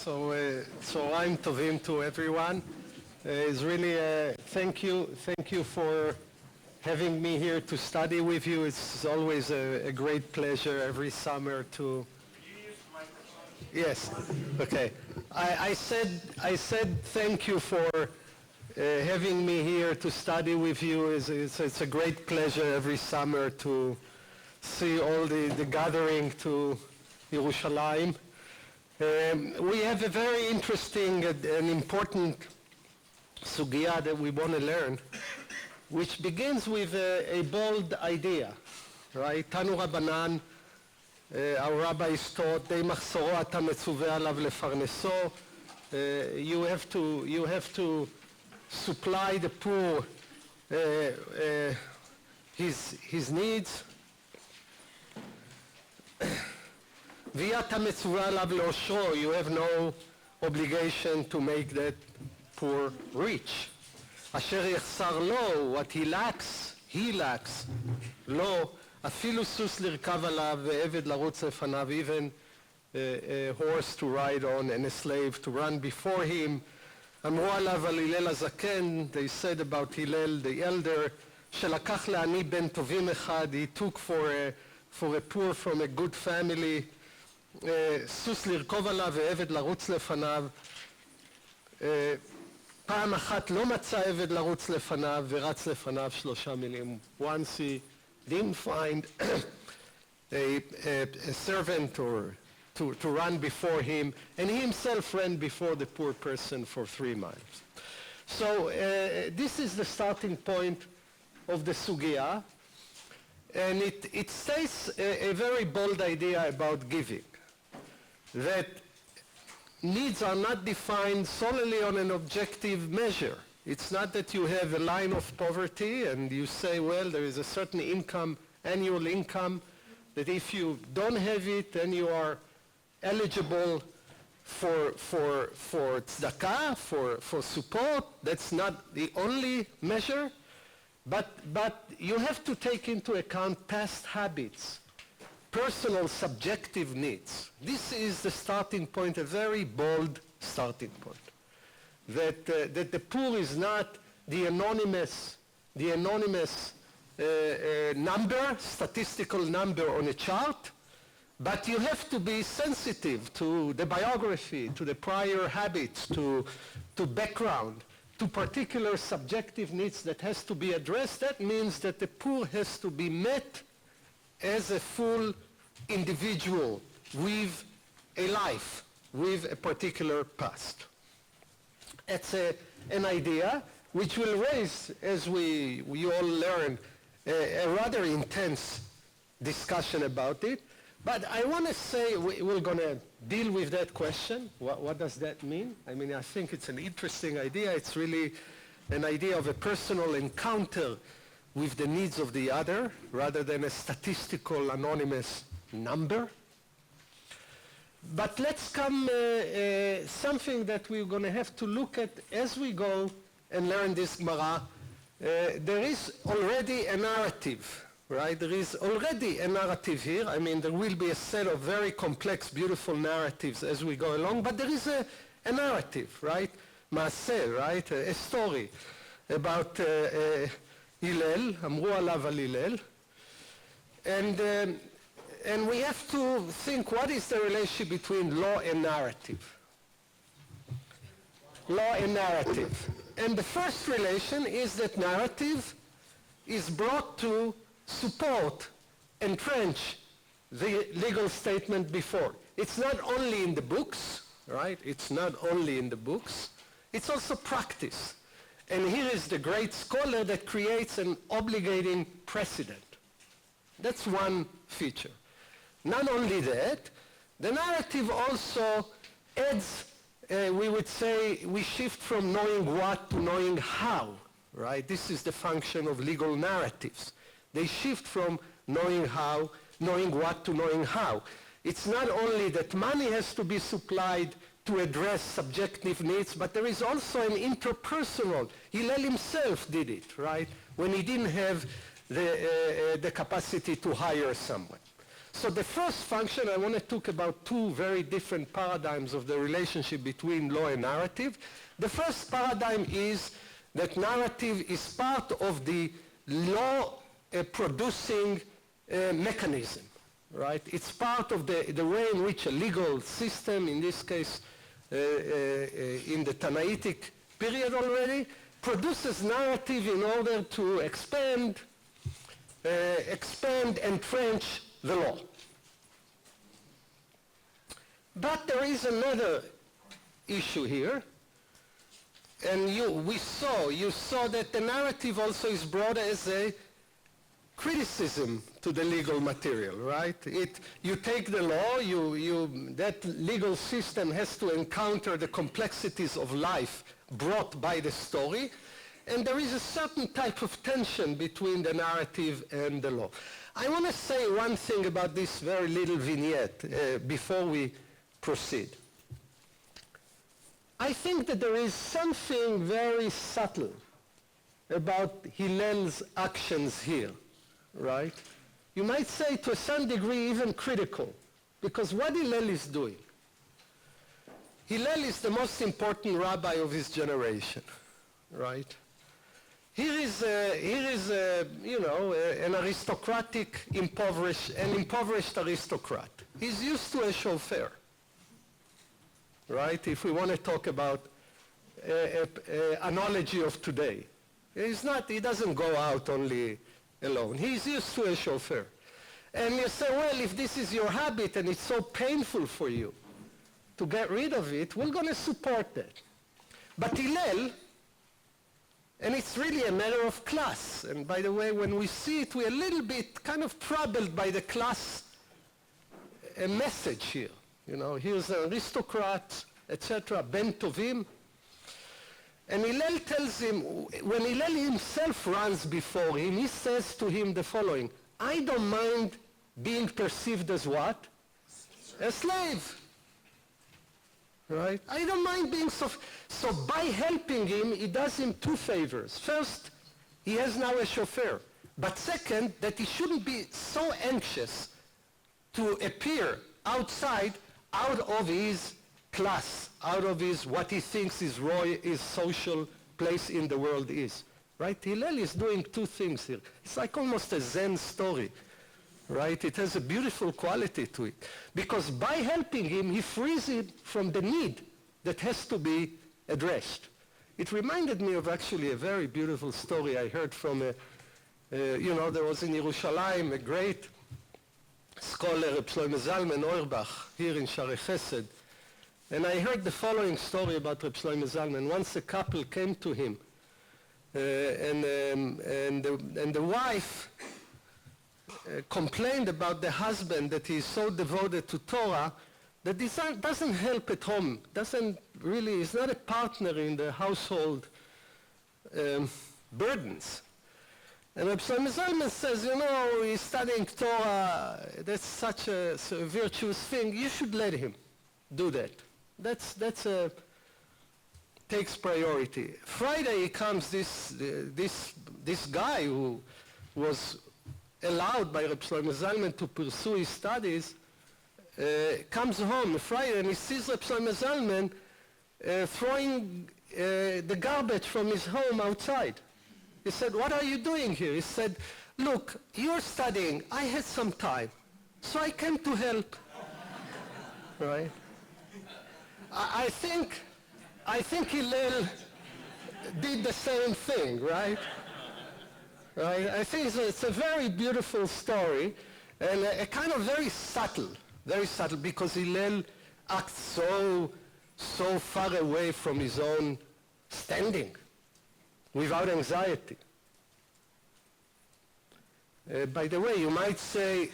צהריים טובים to everyone. It's really thank you for having me here to study with you. It's always a great pleasure every summer to. Yes, okay. I said thank you for having me here to study with you. It's a great pleasure every summer to see all the gathering to Yerushalayim. We have a very interesting and important sugya that we want to learn, which begins with a bold idea, right? Tanu Rabbanan, our rabbis taught, "Dei machsoro ata metzuveh alav lefarneso." You have to supply the poor his needs. V'yata metzuveh alav leoshro. You have no obligation to make that poor rich. Asher yechsar lo, what he lacks, lo, afilu sus lirkav alav ve'eved larutz lefanav, even a horse to ride on and a slave to run before him. Amru alav al Hillel hazaken, they said about Hillel the elder, shelakach le'ani ben tovim echad, he took for a poor from a good family, סוס לרכוב עליו ועבד לרוץ לפניו. פעם אחת לא מצא עבד לרוץ לפניו ורץ לפניו 3 מילים. Once he didn't find a servant or to run before him, and he himself ran before the poor person for 3 miles. So this is the starting point of the sugya, and it states a very bold idea about giving. That needs are not defined solely on an objective measure. It's not that you have a line of poverty and you say, well, there is a certain income, annual income, that if you don't have it, then you are eligible for tzedakah, for support. That's not the only measure, but you have to take into account past habits, personal subjective needs. This is the starting point, a very bold starting point. That the poor is not the anonymous number, statistical number on a chart, but you have to be sensitive to the biography, to the prior habits, to background, to particular subjective needs that has to be addressed. That means that the poor has to be met as a full individual with a life, with a particular past. It's an idea which will raise, as we all learn, a rather intense discussion about it. But I want to say we're going to deal with that question. What does that mean? I mean, I think it's an interesting idea. It's really an idea of a personal encounter with the needs of the other, rather than a statistical anonymous number. But let's come something that we're going to have to look at as we go and learn this Gemara. There is already a narrative, right? There is already a narrative here. I mean, there will be a set of very complex, beautiful narratives as we go along, but there is a narrative, right? Maaseh, right? A story about Hillel, אמרו עליו על הלל, and we have to think, what is the relationship between law and narrative? Law and narrative. And the first relation is that narrative is brought to support, entrench the legal statement before. It's not only in the books, right? It's not only in the books. It's also practice. And here is the great scholar that creates an obligating precedent. That's one feature. Not only that, the narrative also adds, we would say, we shift from knowing what to knowing how, right? This is the function of legal narratives. They shift from knowing how, knowing what to knowing how. It's not only that money has to be supplied to address subjective needs, but there is also an interpersonal. Hillel himself did it, right? When he didn't have the capacity to hire someone. So the first function, I want to talk about two very different paradigms of the relationship between law and narrative. The first paradigm is that narrative is part of the law producing mechanism, right? It's part of the way in which a legal system, in this case in the Tanaitic period already, produces narrative in order to expand, entrench the law. But there is another issue here, and you saw that the narrative also is brought as a criticism to the legal material, right? You take the law, that legal system has to encounter the complexities of life brought by the story, and there is a certain type of tension between the narrative and the law. I want to say one thing about this very little vignette before we proceed. I think that there is something very subtle about Hillel's actions here, right? You might say to some degree even critical, because what Hillel is doing, Hillel is the most important rabbi of his generation, right? Here is an aristocratic, an impoverished aristocrat. He's used to a chauffeur, right? If we want to talk about analogy of today. He doesn't go out only alone. He's used to a chauffeur. And you say, well, if this is your habit and it's so painful for you to get rid of it, we're going to support that. But Hillel, and it's really a matter of class. And by the way, when we see it, we're a little bit kind of troubled by the class message here. You know, here's an aristocrat, etc., Ben Tovim. And Hillel tells him, when Hillel himself runs before him, he says to him the following: I don't mind being perceived as what? A slave. Right? I don't mind being so by helping him, he does him two favors. First, he has now a chauffeur. But second, that he shouldn't be so anxious to appear outside, out of his class, out of his what he thinks his social place in the world is. Right? Hillel is doing two things here. It's like almost a Zen story. Right? It has a beautiful quality to it. Because by helping him, he frees him from the need that has to be addressed. It reminded me of actually a very beautiful story I heard from there was in Yerushalayim a great scholar, Reb Shlomo Zalman Auerbach, here in Shaarei Chesed. And I heard the following story about Reb Shlomo Zalman. Once a couple came to him, and the wife complained about the husband that he is so devoted to Torah that he doesn't help at home, is not a partner in the household burdens. And Reb Shlomo Zalman says, he's studying Torah, that's such a virtuous thing, you should let him do that. That's takes priority. Friday comes this guy who was allowed by Reb Shlomo Zalman to pursue his studies, comes home Friday and he sees Reb Shlomo Zalman throwing the garbage from his home outside. He said, what are you doing here? He said, look, you're studying, I had some time, so I came to help. Right? I think Hillel did the same thing, right? Right? I think it's a very beautiful story and a kind of very subtle, because Hillel acts so far away from his own standing, without anxiety. By the way, you might say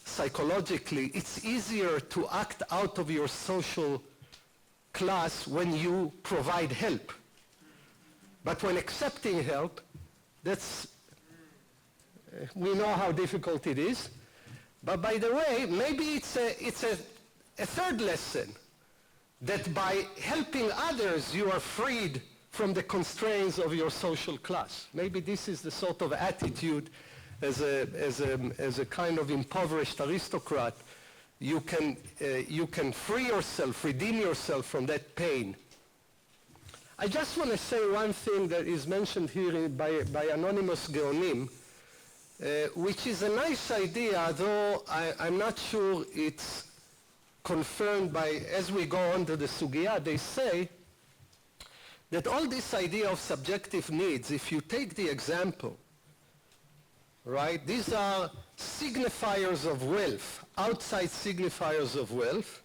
psychologically, it's easier to act out of your social class when you provide help. But when accepting help, we know how difficult it is. But by the way, maybe it's a third lesson, that by helping others you are freed from the constraints of your social class. Maybe this is the sort of attitude as a kind of impoverished aristocrat, you can free yourself, redeem yourself from that pain. I just want to say one thing that is mentioned here by Anonymous Geonim, which is a nice idea, though I'm not sure it's confirmed by, as we go on to the Sugya, they say that all this idea of subjective needs, if you take the example, right, these are signifiers of wealth, outside signifiers of wealth,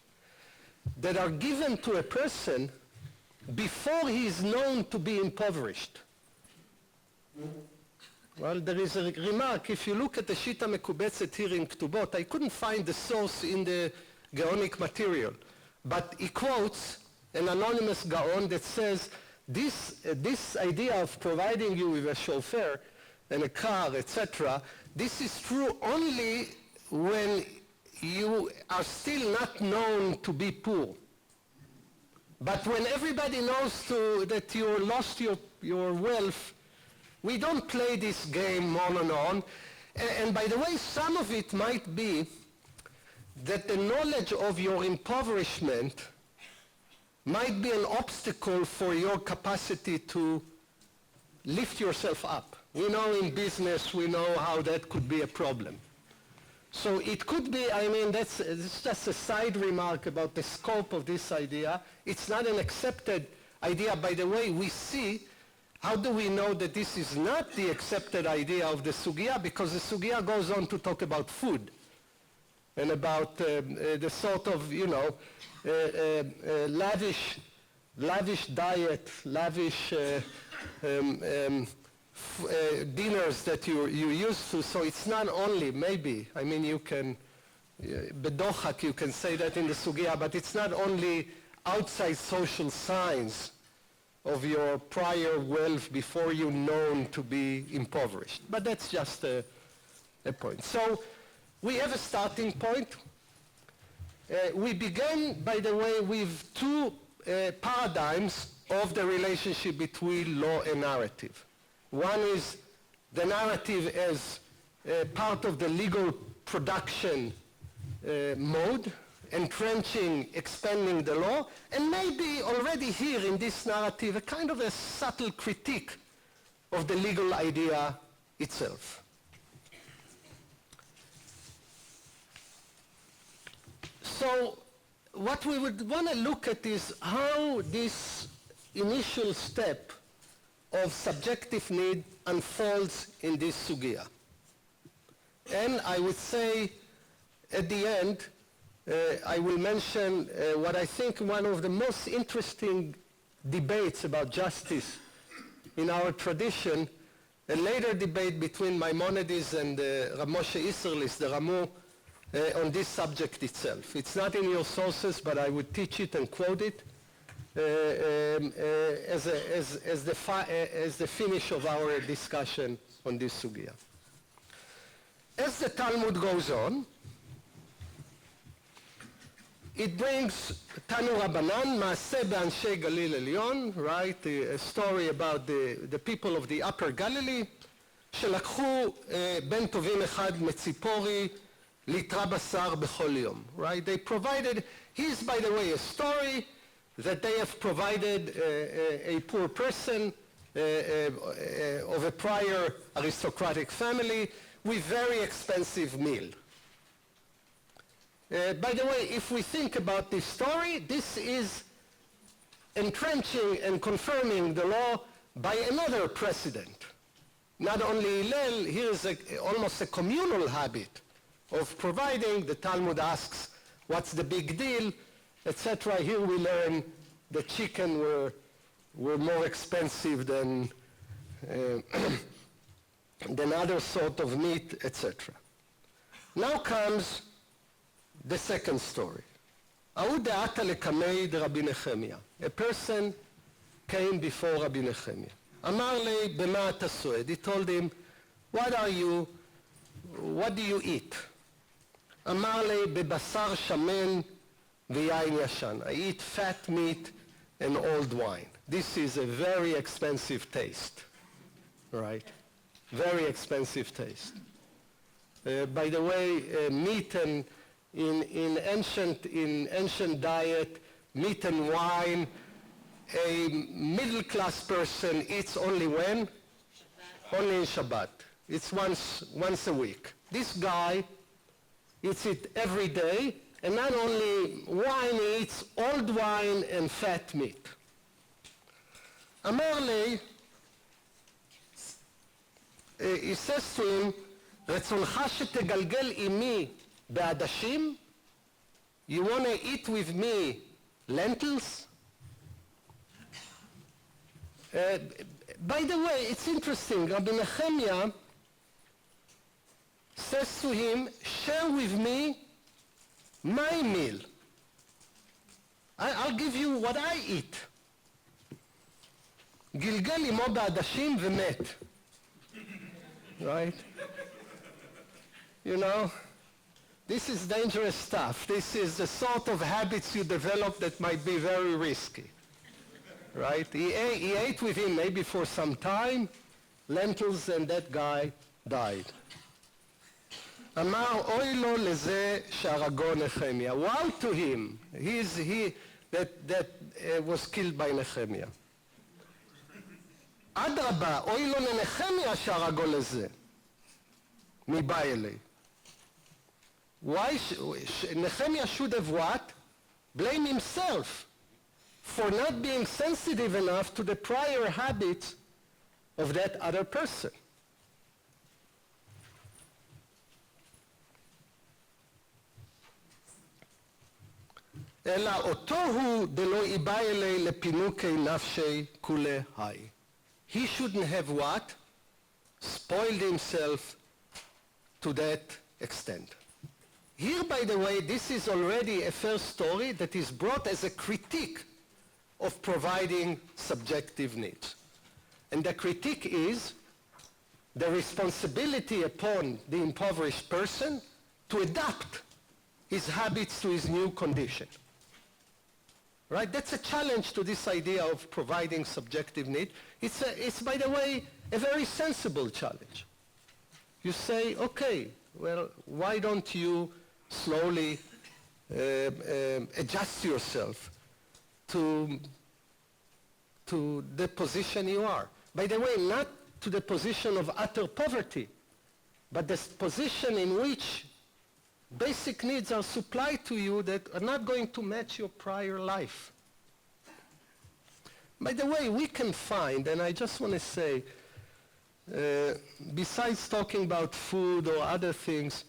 that are given to a person before he is known to be impoverished. Well, there is a remark, if you look at the Shita Mekubetzet here in Ktubot, I couldn't find the source in the Gaonic material, but he quotes an anonymous Gaon that says, this idea of providing you with a chauffeur and a car, etc., this is true only when you are still not known to be poor. But when everybody knows that you lost your wealth, we don't play this game on and on. And by the way, some of it might be that the knowledge of your impoverishment might be an obstacle for your capacity to lift yourself up. We know in business, we know how that could be a problem. So it could be, I mean, it's just a side remark about the scope of this idea. It's not an accepted idea. By the way, we see, how do we know that this is not the accepted idea of the Sugya? Because the Sugya goes on to talk about food and about the sort of, lavish diet, lavish dinners that you're used to. So it's not only, maybe, I mean, you can, bedochak, you can say that in the Sugya, but it's not only outside social signs of your prior wealth before you're known to be impoverished. But that's just a point. So we have a starting point. We began, by the way, with two paradigms of the relationship between law and narrative. One is the narrative as part of the legal production mode, entrenching, expanding the law, and maybe already here in this narrative a kind of a subtle critique of the legal idea itself. So what we would want to look at is how this initial step of subjective need unfolds in this sugya. And I would say at the end, I will mention what I think one of the most interesting debates about justice in our tradition, a later debate between Maimonides and Rav Moshe Isserlis, the Ramu, on this subject itself. It's not in your sources, but I would teach it and quote it as the finish of our discussion on this sugya. As the Talmud goes on, it brings Tanu Rabbanan, Maaseh Be'anshei Galil Elyon, right? A story about the people of the Upper Galilee, שלקחו בן טובים אחד מציפורי ליטרה בשר בכל יום, right? They provided, here's by the way a story that they have provided a poor person of a prior aristocratic family with very expensive meal. By the way, if we think about this story, this is entrenching and confirming the law by another precedent. Not only Hillel, here's almost a communal habit of providing. The Talmud asks, what's the big deal, etc. Here we learn the chicken were more expensive than other sort of meat, etc. Now comes the second story. A person came before Rabbi Nehemiah. Amar le bema ata soed. He told him, what do you eat? Amar le bebasar shamen v'yain yashan. I eat fat meat and old wine. This is a very expensive taste, right? Very expensive taste. By the way, meat and in ancient diet, meat and wine, a middle-class person eats only when? Shabbat. Only in Shabbat. It's once a week. This guy eats it every day, and not only wine, he eats old wine and fat meat. אמר לי, he says to him, רצונך שתגלגל עמי בעדשים? You want to eat with me lentils? By the way, it's interesting. Rabbi Nehemiah says to him, share with me my meal. I'll give you what I eat. גלגל עמו בעדשים ומת. Right? You know, this is dangerous stuff. This is the sort of habits you develop that might be very risky. Right? He ate with him maybe for some time, lentils, and that guy died. אמר, אוי לו לזה שהרגו נחמיה. Woe to him. That was killed by Nehemiah. אדרבה, אוי לו לנחמיה שהרגו לזה. מי בא אלי? Why Nehemiah should have what? Blame himself for not being sensitive enough to the prior habits of that other person. אלא אותו הוא דלא איבא אלי לפינוקי נפשי כולי היי. He shouldn't have what? Spoiled himself to that extent. Here, by the way, this is already a first story that is brought as a critique of providing subjective needs. And the critique is the responsibility upon the impoverished person to adapt his habits to his new condition. Right? That's a challenge to this idea of providing subjective need. It's, by the way, a very sensible challenge. You say, okay, well, why don't you slowly adjust yourself to the position you are? By the way, not to the position of utter poverty, but the position in which basic needs are supplied to you that are not going to match your prior life. By the way, we can find, and I just want to say, besides talking about food or other things,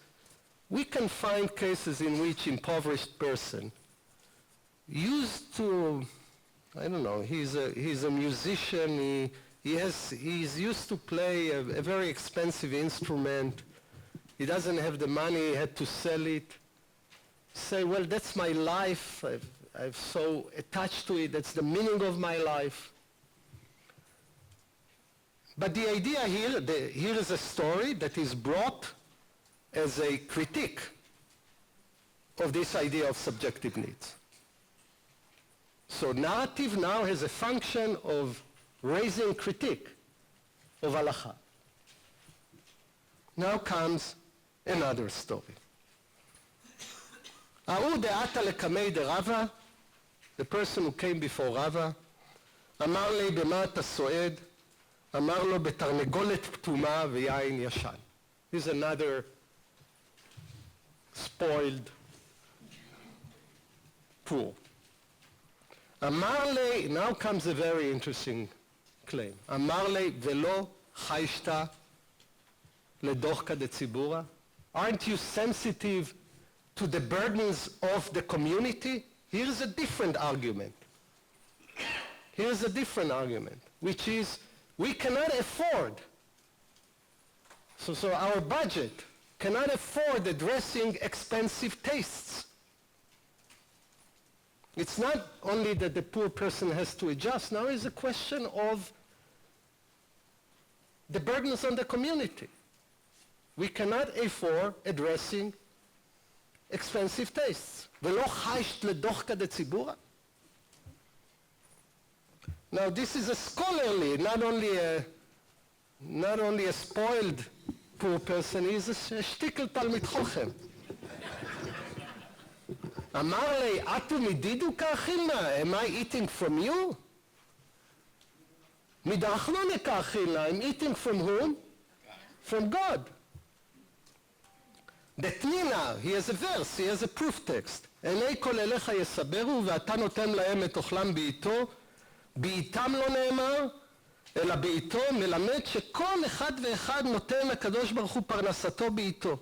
we can find cases in which impoverished person used to, I don't know, he's a musician, he's used to play a very expensive instrument. He doesn't have the money, he had to sell it. Say, well, that's my life. I've so attached to it. That's the meaning of my life. But the idea here, here is a story that is brought as a critique of this idea of subjective needs. So narrative now has a function of raising critique of halacha. Now comes another story. ההוא דעתה לקמי דרבה, the person who came before Rava, אמר לי במה אתה סועד? אמר לו בתרנגולת פתומה ויין ישן. Here's another spoiled pool. אמר לי, now comes a very interesting claim. אמר לי ולא חיישת לדוחקא דציבורא? Aren't you sensitive to the burdens of the community? Here's a different argument. Here's a different argument, which is we cannot afford, so our budget cannot afford addressing expensive tastes. It's not only that the poor person has to adjust, now is a question of the burdens on the community. We cannot afford addressing expensive tastes. ולא חיישת לדוחקא דציבורא? Now this is a scholarly, not only a spoiled poor person is a shtickle talmid chochem. אמר לי, אתו מדידו כאכילנה, am I eating from you? מדרחנונה כאכילנה, I'm eating from whom? From God. דתנינה, he has a verse, he has a proof text. עיני כל אליך יסברו, ואתה נותן להם את אוכלם בעיתו, בעיתם לא נאמר, אלא בעיתו מלמד שכל אחד ואחד נותן הקדוש ברוך הוא פרנסתו בעיתו.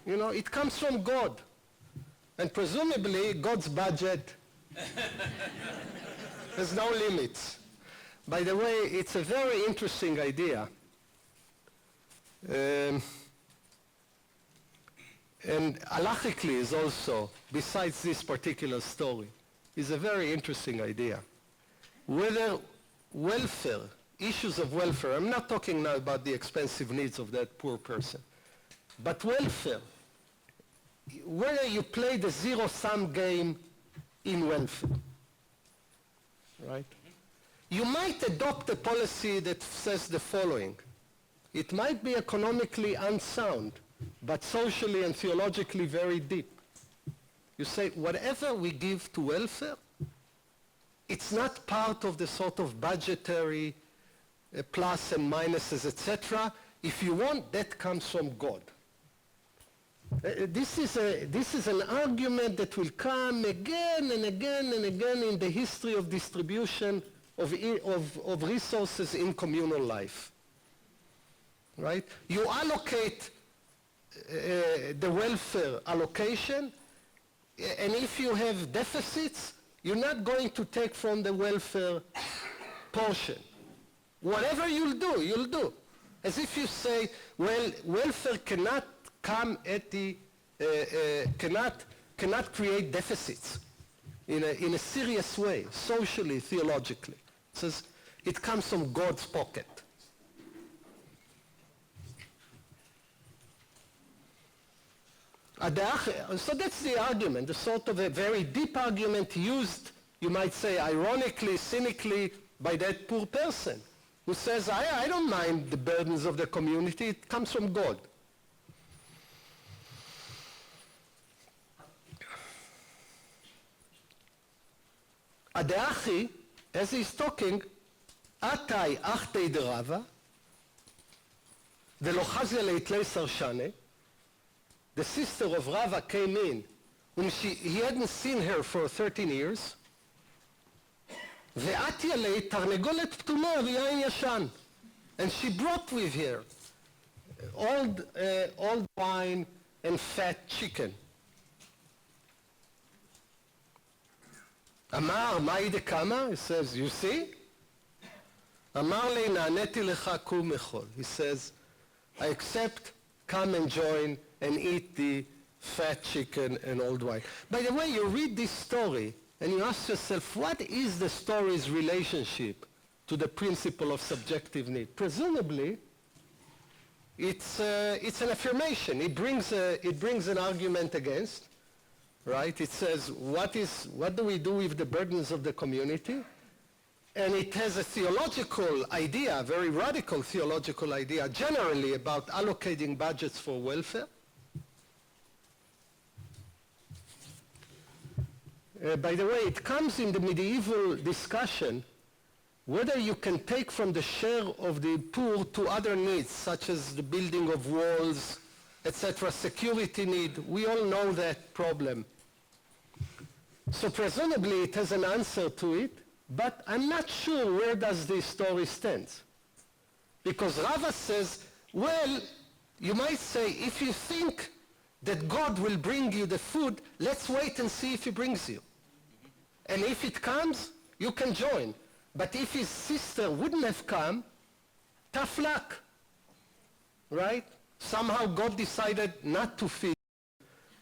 You know, it comes from God. And presumably, God's budget has no limits. By the way, it's a very interesting idea. And halachically is also, besides this particular story, is a very interesting idea. Whether welfare, issues of welfare, I'm not talking now about the expensive needs of that poor person, but welfare, whether you play the zero-sum game in welfare, right? You might adopt a policy that says the following. It might be economically unsound, but socially and theologically very deep. You say, whatever we give to welfare, it's not part of the sort of budgetary plus and minuses, etc. If you want, that comes from God. This is an argument that will come again and again and again in the history of distribution of resources in communal life. Right? You allocate the welfare allocation, and if you have deficits, you're not going to take from the welfare portion. Whatever you'll do. As if you say, well, welfare cannot come at the, cannot create deficits in a serious way, socially, theologically. It says it comes from God's pocket. So that's the argument, the sort of a very deep argument used, you might say, ironically, cynically, by that poor person who says, I don't mind the burdens of the community, it comes from God. Adeachi, as he's talking, Atai achtei derava, velochazia leitlei sarshane, the sister of Rava came in, and he hadn't seen her for 13 years. Ve'atya lei tarnegolet ptuma v'yain yashan. And she brought with her old wine and fat chicken. Amar ma'i dekama? He says, you see? Amar lei na'aneti lecha kum echol. He says, I accept, come and join, and eat the fat chicken and old wine. By the way, you read this story and you ask yourself, what is the story's relationship to the principle of subjective need? Presumably, it's an affirmation. It brings an argument against, right? It says, what do we do with the burdens of the community? And it has a theological idea, a very radical theological idea, generally about allocating budgets for welfare. By the way, it comes in the medieval discussion whether you can take from the share of the poor to other needs, such as the building of walls, etc., security need. We all know that problem. So presumably it has an answer to it, but I'm not sure where does this story stand. Because Rava says, well, you might say, if you think that God will bring you the food, let's wait and see if he brings you. And if it comes, you can join. But if his sister wouldn't have come, tough luck, right? Somehow God decided not to feed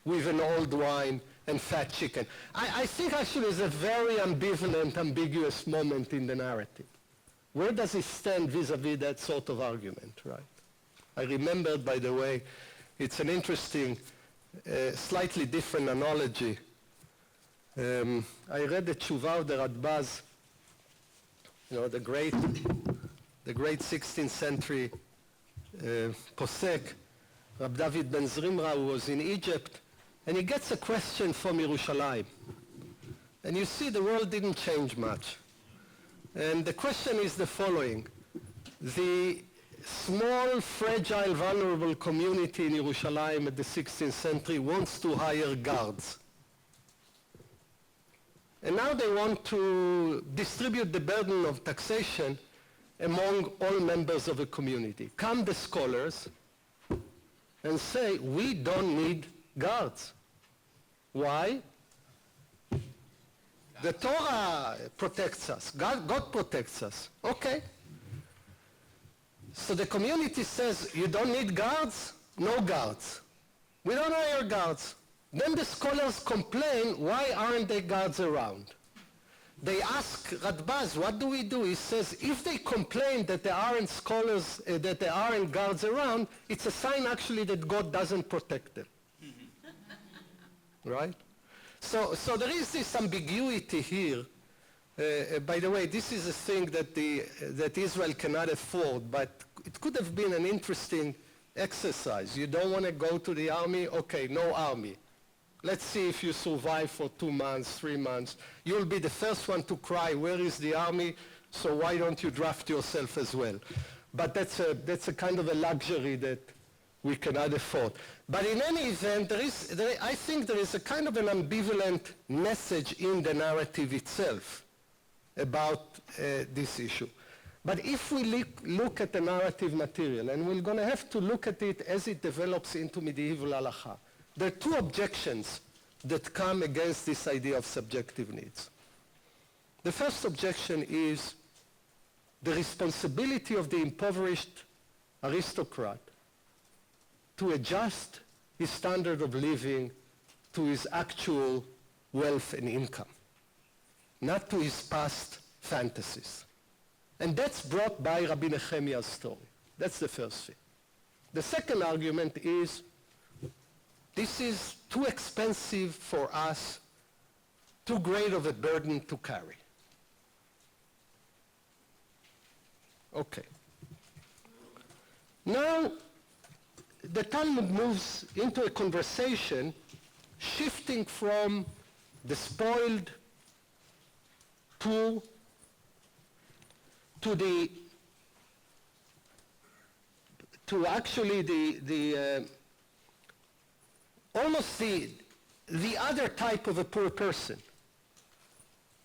with an old wine and fat chicken. I think actually it's a very ambivalent, ambiguous moment in the narrative. Where does it stand vis-a-vis that sort of argument, right? I remembered, by the way, it's an interesting, slightly different analogy. I read the Tshuva of the Radbaz, you know, the great 16th century posek, Rab David ben Zrimra, who was in Egypt, and he gets a question from Yerushalayim. And you see, the world didn't change much. And the question is the following. The small, fragile, vulnerable community in Yerushalayim at the 16th century wants to hire guards. And now they want to distribute the burden of taxation among all members of the community. Come the scholars and say, we don't need guards. Why? The Torah protects us. God protects us. Okay. So the community says, you don't need guards? No guards. We don't hire guards. Then the scholars complain, why aren't there guards around? They ask Radbaz, what do we do? He says, if they complain that there aren't scholars, that there aren't guards around, it's a sign actually that God doesn't protect them. Right? So there is this ambiguity here. By the way, this is a thing that Israel cannot afford, but it could have been an interesting exercise. You don't want to go to the army? Okay, no army. Let's see if you survive for 2 months, 3 months. You'll be the first one to cry, where is the army? So why don't you draft yourself as well? But that's a kind of a luxury that we cannot afford. But in any event, I think there is a kind of an ambivalent message in the narrative itself about this issue. But if we look at the narrative material, and we're going to have to look at it as it develops into medieval halacha, there are two objections that come against this idea of subjective needs. The first objection is the responsibility of the impoverished aristocrat to adjust his standard of living to his actual wealth and income, not to his past fantasies. And that's brought by Rabbi Nehemiah's story. That's the first thing. The second argument is this is too expensive for us, too great of a burden to carry. Okay. Now, the Talmud moves into a conversation shifting from the spoiled, poor, to actually almost the other type of a poor person.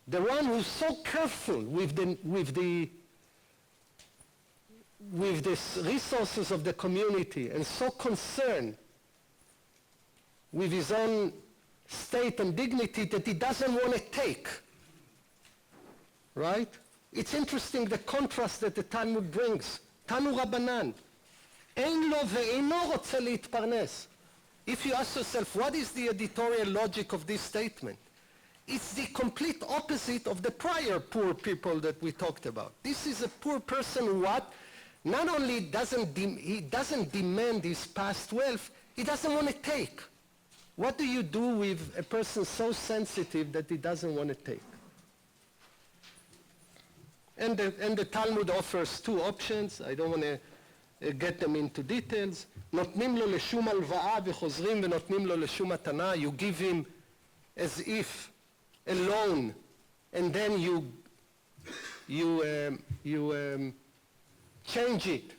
The one who's so careful with the resources of the community and so concerned with his own state and dignity that he doesn't want to take. Right? It's interesting the contrast that the Talmud brings. Tanu Rabbanan. Ein lo ve'eino rotze להתפרנס. If you ask yourself, what is the editorial logic of this statement? It's the complete opposite of the prior poor people that we talked about. This is a poor person who what? Not only he doesn't demand his past wealth, he doesn't want to take. What do you do with a person so sensitive that he doesn't want to take? And the Talmud offers two options. I don't want to get them into details. נותנים לו לשום הלוואה וחוזרים ונותנים לו לשום מתנה. You give him as if a loan, and then you change it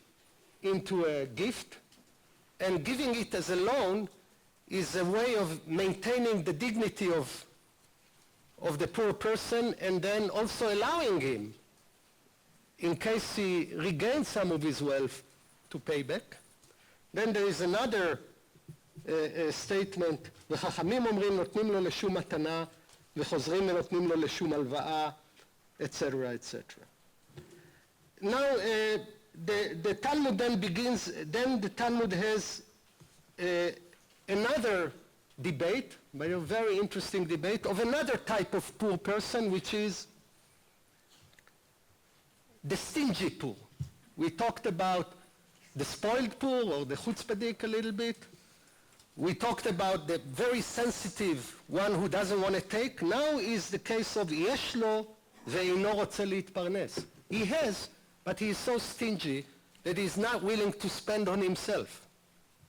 into a gift. And giving it as a loan is a way of maintaining the dignity of the poor person, and then also allowing him, in case he regains some of his wealth, to pay back. Then there is another statement, וחכמים אומרים נותנים לו לשום מתנה וחוזרים ונותנים לו לשום הלוואה, etc., etc. Now the Talmud then begins, then the Talmud has another debate, a very interesting debate, of another type of poor person, which is the stingy poor. We talked about the spoiled poor, or the chutzpahdik a little bit. We talked about the very sensitive one who doesn't want to take. Now is the case of יש לו ואינו רוצה להתפרנס. He has, but he is so stingy that he's not willing to spend on himself.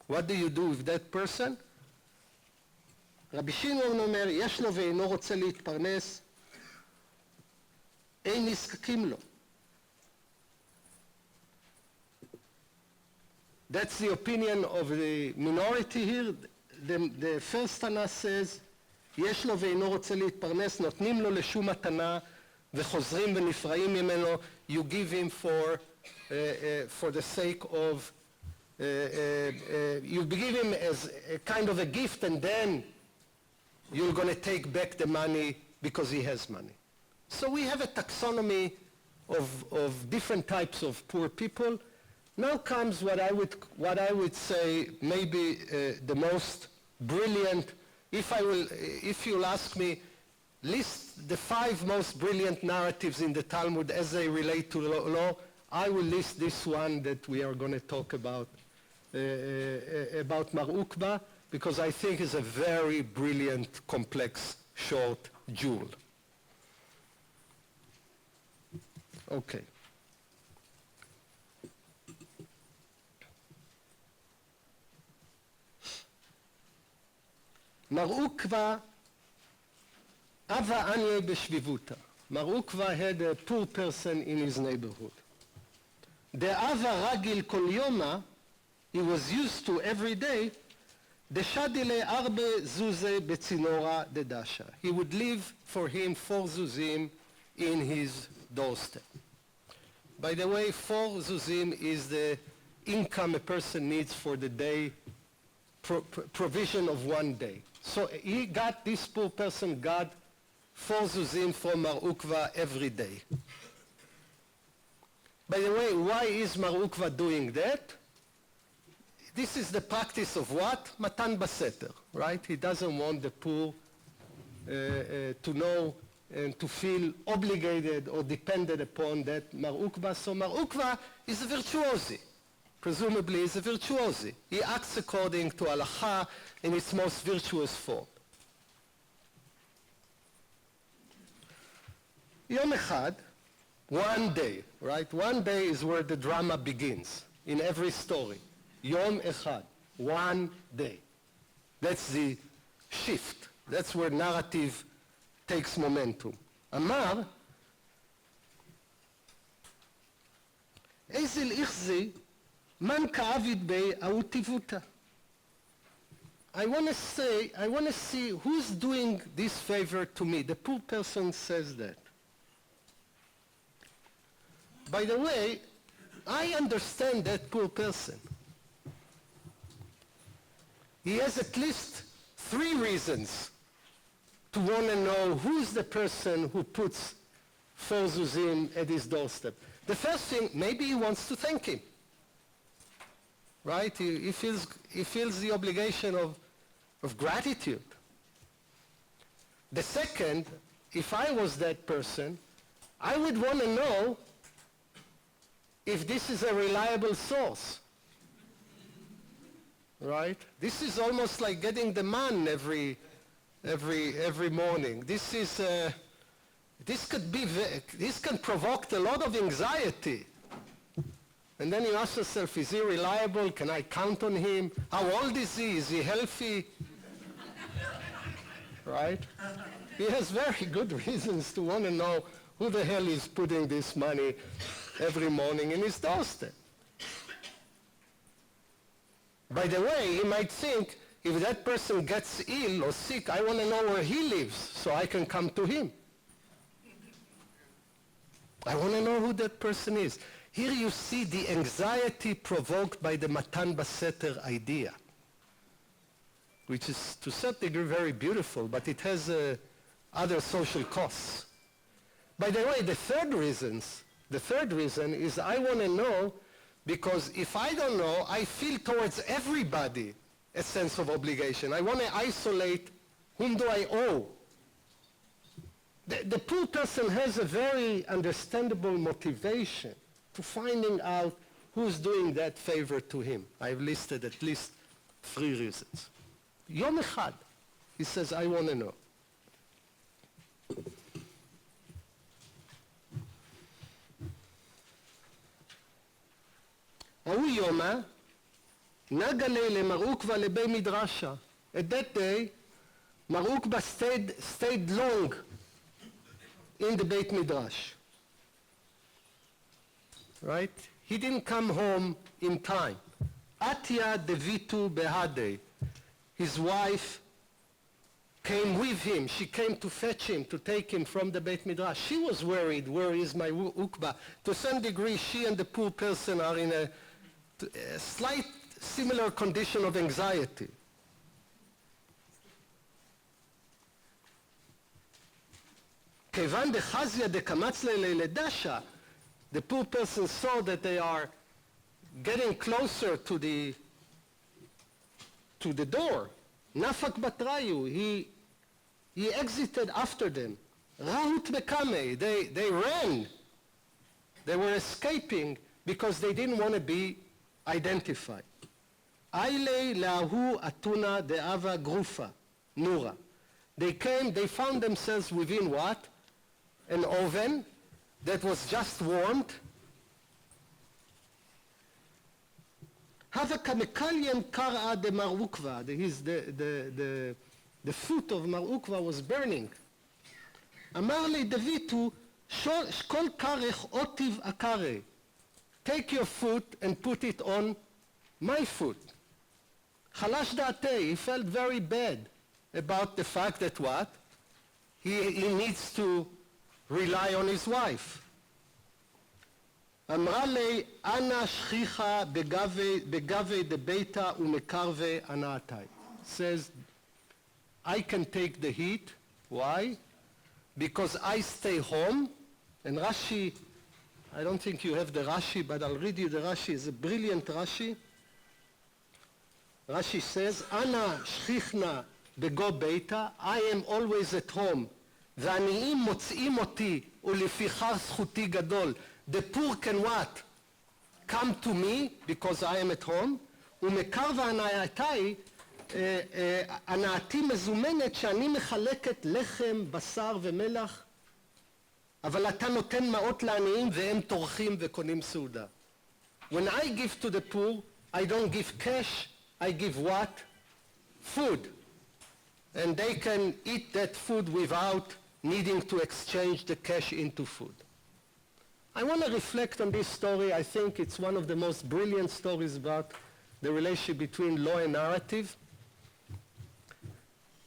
What do you do with that person? רבי שמעון אומר, יש לו ואינו רוצה להתפרנס, אין נזקקים לו. That's the opinion of the minority here. The first Tana says, יש לו ואינו רוצה להתפרנס, נותנים לו לשום מתנה וחוזרים ונפרעים ממנו. You give him for the sake of, you give him as a kind of a gift, and then you're going to take back the money because he has money. So we have a taxonomy of different types of poor people. Now comes what I would say maybe the most brilliant. If you'll ask me, list the 5 most brilliant narratives in the Talmud as they relate to law, I will list this one that we are going to talk about Mar Ukva, because I think it's a very brilliant, complex, short jewel. Okay. Mar Ukva, Ava Anye Beshvivuta. Mar Ukva had a poor person in his neighborhood. The Ava Ragil Kol Yoma, he was used to every day, the Shadile Arbe Zuze Betzinora de Dasha. He would leave for him 4 zuzim in his doorstep. By the way, 4 zuzim is the income a person needs for the day, provision of one day. So this poor person got 4 zuzim from Mar Ukva every day. By the way, why is Mar Ukva doing that? This is the practice of what? Matan Baseter, right? He doesn't want the poor to know and to feel obligated or dependent upon that Mar Ukva. So Mar Ukva is a virtuosi. Presumably is a virtuosi. He acts according to halacha in its most virtuous form. Yom Echad, one day, right? One day is where the drama begins in every story. Yom Echad, one day. That's the shift. That's where narrative takes momentum. Amar, Ezel Ichzi, Man Ka'avid Bey Autivuta. I want to see who's doing this favor to me. The poor person says that. By the way, I understand that poor person. He has at least 3 reasons to want to know who's the person who puts 4 zuzim at his doorstep. The first thing, maybe he wants to thank him. Right? He feels the obligation of gratitude. The second, if I was that person, I would want to know if this is a reliable source. Right? This is almost like getting the man every morning. This can provoke a lot of anxiety. And then you ask yourself, is he reliable? Can I count on him? How old is he? Is he healthy? Right? He has very good reasons to want to know who the hell is putting this money every morning in his doorstep. By the way, he might think, if that person gets ill or sick, I want to know where he lives so I can come to him. I want to know who that person is. Here you see the anxiety provoked by the Matan Baseter idea, which is to a certain degree very beautiful, but it has other social costs. By the way, the third reason is I want to know, because if I don't know, I feel towards everybody a sense of obligation. I want to isolate whom do I owe. The poor person has a very understandable motivation to finding out who's doing that favor to him. I've listed at least 3 reasons. Yom Echad, he says, I want to know. ההוא יומא, נגה לילה מר עוקבא לבי מדרשה. At that day, Mar Ukba stayed long in the Beit Midrash. Right? He didn't come home in time. Atya devitu behade. His wife came with him. She came to fetch him, to take him from the Beit Midrash. She was worried, where is my Ukba? To some degree, she and the poor person are in a slight similar condition of anxiety. כיוון דחזיה דקמץ ללידשה, the poor person saw that they are getting closer to the door. נפק בתראיו, he exited after them. רהות בקמי, they ran. They were escaping because they didn't want to be identified. איילי להוא אתונה דאבה גרופה, נורה. They found themselves within what? An oven that was just warmed. Hava kamekalian kara de Mar Ukva. The foot of Mar Ukva was burning. Amar le Davitu, kol karech otiv akare. Take your foot and put it on my foot. Chalash da'atei, he felt very bad about the fact that what? He needs to rely on his wife. אמרה לי, אנא שכיחה בגבי דביתה ומקרבה הנאתי. Says, I can take the heat. Why? Because I stay home. And Rashi, I don't think you have the Rashi, but I'll read you the Rashi. It's a brilliant Rashi. Rashi says, אנא שכיחנה בגו ביתה, I am always at home. ועניים מוצאים אותי, ולפיכך זכותי גדול. The poor can what? Come to me, because I am at home. ומקרבה הנאתי, הנאתי מזומנת שאני מחלקת לחם, בשר ומלח, אבל אתה נותן מעות לעניים והם טורחים וקונים סעודה. When I give to the poor, I don't give cash, I give what? Food. And they can eat that food without needing to exchange the cash into food. I want to reflect on this story. I think it's one of the most brilliant stories about the relationship between law and narrative.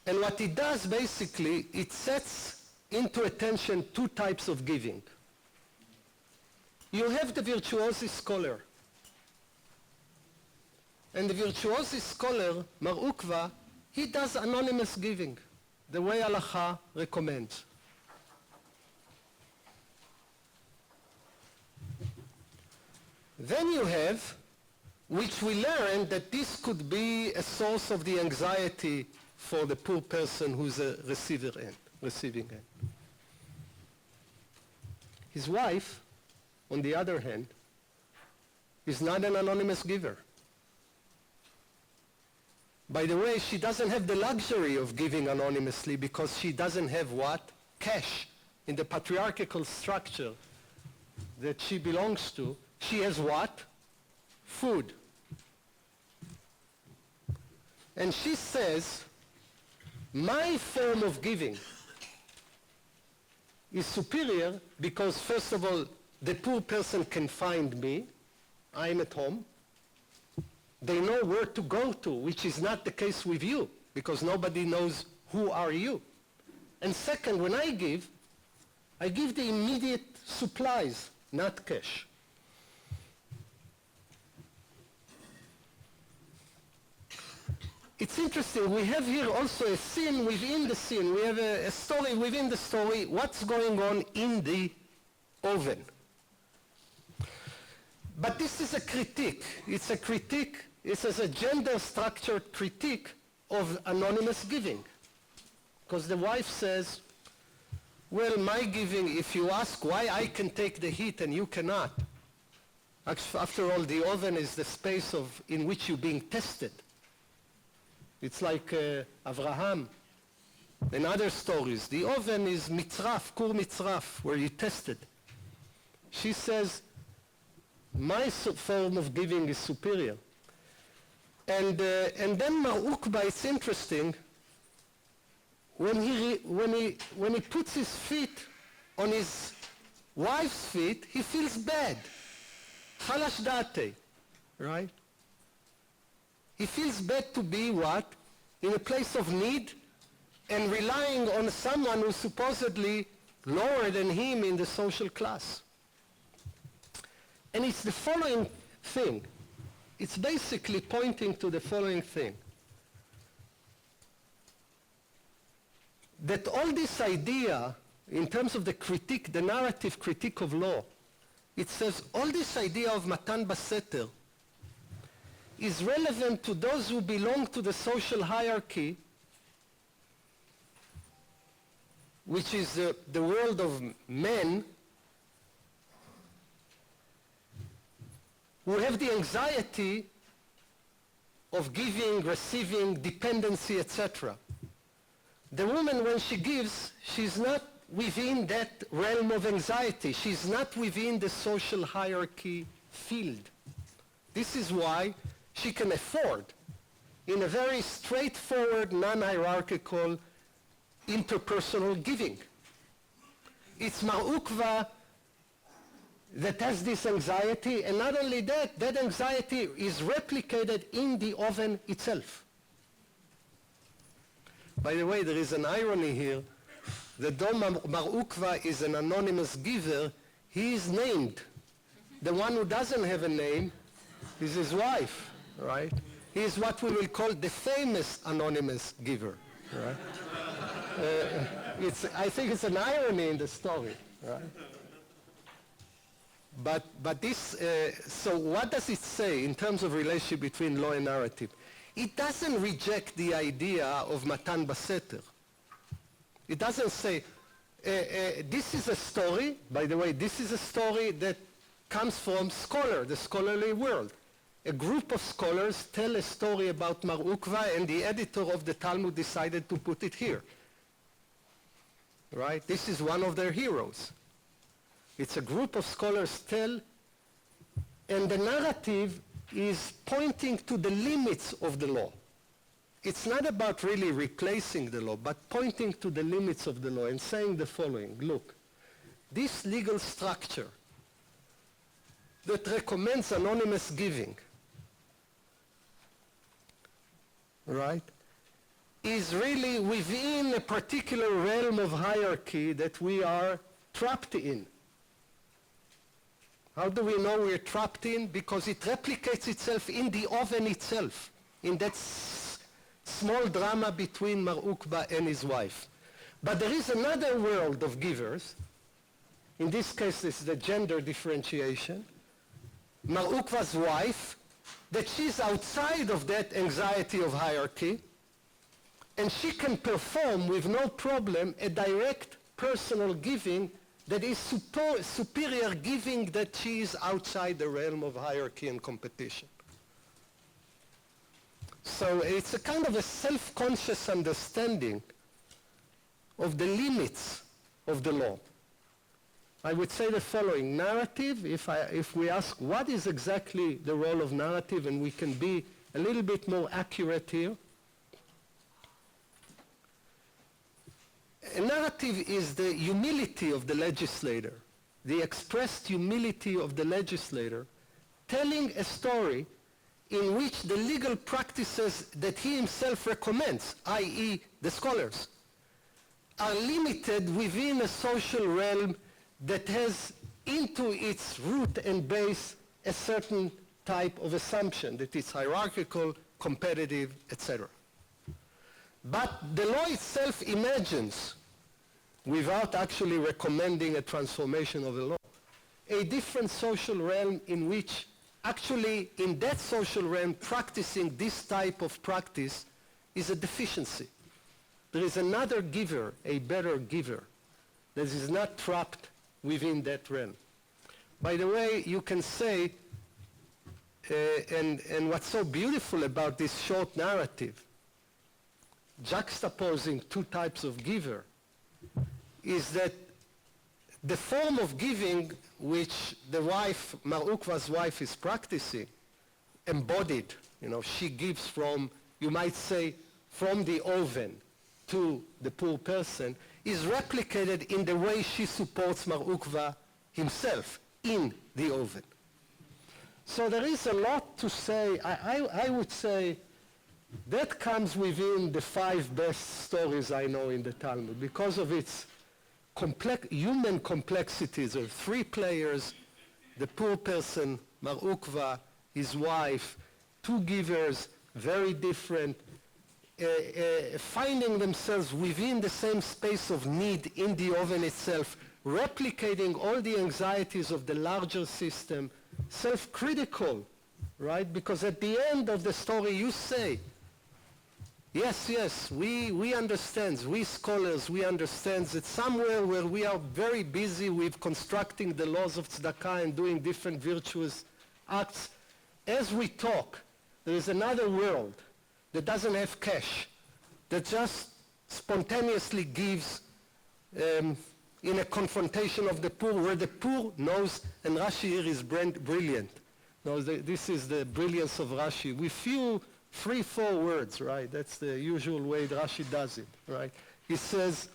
And what it does basically, it sets into attention two types of giving. You have the virtuosi scholar. And the virtuosi scholar, Mar Ukva, he does anonymous giving, the way Halacha recommends. Then you have, which we learned that this could be a source of the anxiety for the poor person who's a receiving end. His wife, on the other hand, is not an anonymous giver. By the way, she doesn't have the luxury of giving anonymously because she doesn't have what? Cash. In the patriarchal structure that she belongs to, she has what? Food. And she says, my form of giving is superior because, first of all, the poor person can find me. I'm at home. They know where to go to, which is not the case with you, because nobody knows who are you. And second, when I give the immediate supplies, not cash. It's interesting, we have here also a scene within the scene. We have a story within the story, what's going on in the oven. But this is a critique. It's a critique. It's as a gender-structured critique of anonymous giving. Because the wife says, well, my giving, if you ask why I can take the heat and you cannot. After all, the oven is the space in which you're being tested. It's like Abraham and other stories. The oven is mitzraf, kur mitzraf, where you tested. She says, My form of giving is superior. And then Mar Ukba, it's interesting, when he puts his feet on his wife's feet, he feels bad. Chalash date, right? He feels bad to be what? In a place of need and relying on someone who's supposedly lower than him in the social class. And it's the following thing. It's basically pointing to the following thing. That all this idea, in terms of the critique, the narrative critique of law, it says all this idea of Matan Baseter is relevant to those who belong to the social hierarchy, which is the world of men, who have the anxiety of giving, receiving, dependency, etc. The woman, when she gives, she's not within that realm of anxiety. She's not within the social hierarchy field. This is why she can afford, in a very straightforward, non-hierarchical, interpersonal giving. It's Mar Ukva that has this anxiety, and not only that, that anxiety is replicated in the oven itself. By the way, there is an irony here that though Mar Ukva is an anonymous giver, he is named. The one who doesn't have a name is his wife, right? He is what we will call the famous anonymous giver, right? I think it's an irony in the story, right? But this, so what does it say in terms of relationship between law and narrative? It doesn't reject the idea of Matan Baseter. It doesn't say, this is a story, by the way, this is a story that comes from the scholarly world. A group of scholars tell a story about Mar Ukva, and the editor of the Talmud decided to put it here. Right? This is one of their heroes. It's a group of scholars tell, and the narrative is pointing to the limits of the law. It's not about really replacing the law, but pointing to the limits of the law and saying the following. Look, this legal structure that recommends anonymous giving, right, is really within a particular realm of hierarchy that we are trapped in. How do we know we're trapped in? Because it replicates itself in the oven itself, in that small drama between Mar Ukba and his wife. But there is another world of givers. In this case, this is the gender differentiation. Mar Ukva's wife, that she's outside of that anxiety of hierarchy, and she can perform with no problem a direct personal giving that is superior giving that she is outside the realm of hierarchy and competition. So it's a kind of a self-conscious understanding of the limits of the law. I would say the following. Narrative, if we ask what is exactly the role of narrative, and we can be a little bit more accurate here. A narrative is the humility of the legislator, the expressed humility of the legislator, telling a story in which the legal practices that he himself recommends, i.e. the scholars, are limited within a social realm that has into its root and base a certain type of assumption that it's hierarchical, competitive, etc. But the law itself imagines, without actually recommending a transformation of the law, a different social realm in which actually in that social realm practicing this type of practice is a deficiency. There is another giver, a better giver, that is not trapped within that realm. By the way, you can say, and what's so beautiful about this short narrative, juxtaposing two types of giver, is that the form of giving which the wife, Mar Ukva's wife, is practicing, embodied, she gives from, you might say, from the oven to the poor person, is replicated in the way she supports Mar Ukva himself in the oven. So there is a lot to say. I would say that comes within the 5 best stories I know in the Talmud because of its human complexities of 3 players, the poor person, Mar Ukva, his wife, 2 givers, very different, finding themselves within the same space of need in the oven itself, replicating all the anxieties of the larger system, self-critical, right? Because at the end of the story you say, yes, we understand, we scholars, we understand that somewhere where we are very busy with constructing the laws of tzedakah and doing different virtuous acts, as we talk, there is another world that doesn't have cash, that just spontaneously gives in a confrontation of the poor, where the poor knows, and Rashi here is brilliant. This is the brilliance of Rashi. We few 3-4 words, right? That's the usual way that Rashi does it, right? He says,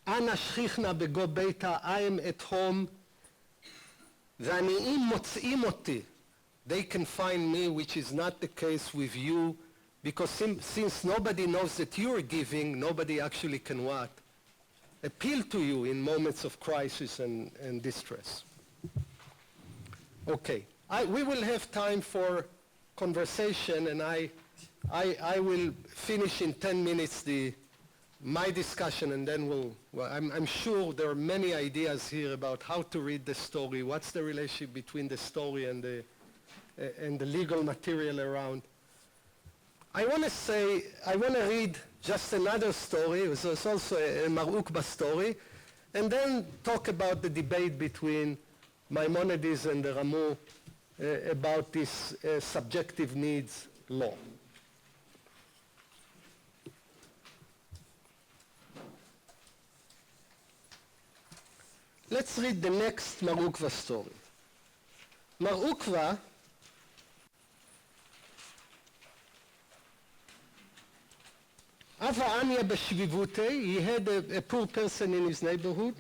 Ana shchichna bego beita, I am at home, v'ani'im motz'im oti. They can find me, which is not the case with you, because since nobody knows that you're giving, nobody actually can what? Appeal to you in moments of crisis and distress. Okay. We will have time for conversation, and I will finish in 10 minutes my discussion, and then I'm sure there are many ideas here about how to read the story, what's the relationship between the story and the legal material around. I want to read just another story. It's also a Mar Ukva story, and then talk about the debate between Maimonides and the Ramu about this subjective needs law. Let's read the next Mar Ukva story. Mar Ukva Ava Anya b'shvivute, he had a poor person in his neighborhood.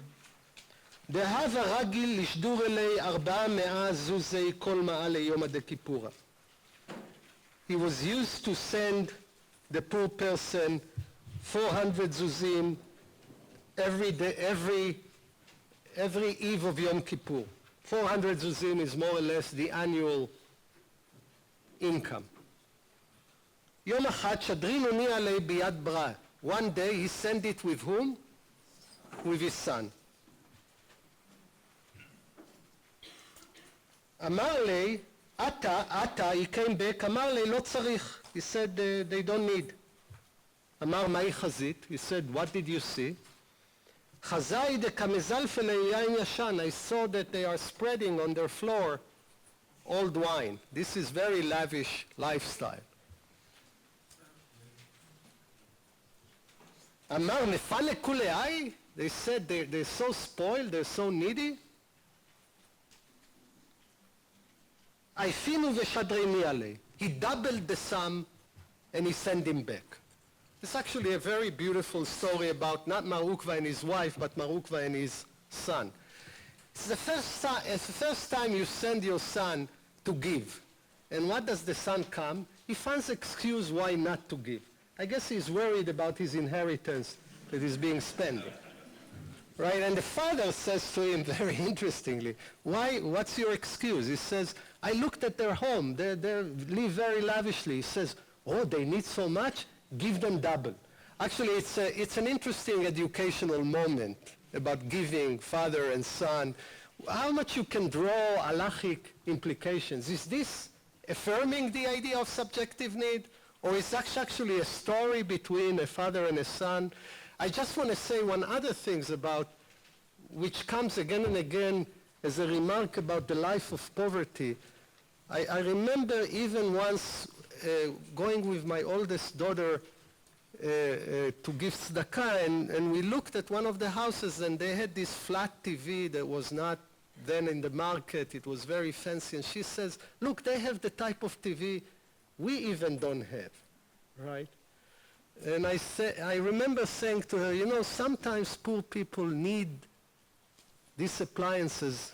דהבה רגיל לשדור אלי 400 זוזי כל מעלה יום עד הכיפורה. He was used to send the poor person 400 zuzim every day, every eve of Yom Kippur. 400 zuzim is more or less the annual income. יום אחד שדרין עוני עלי ביד ברא. One day he sent it with whom? With his son. אמר לי, אתה, he came back, אמר לי, לא צריך. He said, they don't need. אמר, מהי חזית? He said, what did you see? חזאי דקמזלפלי יין ישן. I saw that they are spreading on their floor old wine. This is very lavish lifestyle. אמר, נפל לכולי. They said they're so spoiled, they're so needy. Aifinu v'shadrini alei. He doubled the sum and he sent him back. It's actually a very beautiful story about not Mar Ukva and his wife, but Mar Ukva and his son. It's the first time you send your son to give. And what does the son come? He finds an excuse why not to give. I guess he's worried about his inheritance that is being spent. Right? And the father says to him very interestingly, what's your excuse? He says, I looked at their home. They live very lavishly. He says, oh, they need so much? Give them double. Actually, it's an interesting educational moment about giving, father and son. How much you can draw halachic implications. Is this affirming the idea of subjective need? Or is that actually a story between a father and a son? I just want to say one other thing about, which comes again and again as a remark about the life of poverty. I remember even once going with my oldest daughter to give tzedakah, and we looked at one of the houses, and they had this flat TV that was not then in the market. It was very fancy, and she says, look, they have the type of TV we even don't have, right? And I remember saying to her, you know, sometimes poor people need these appliances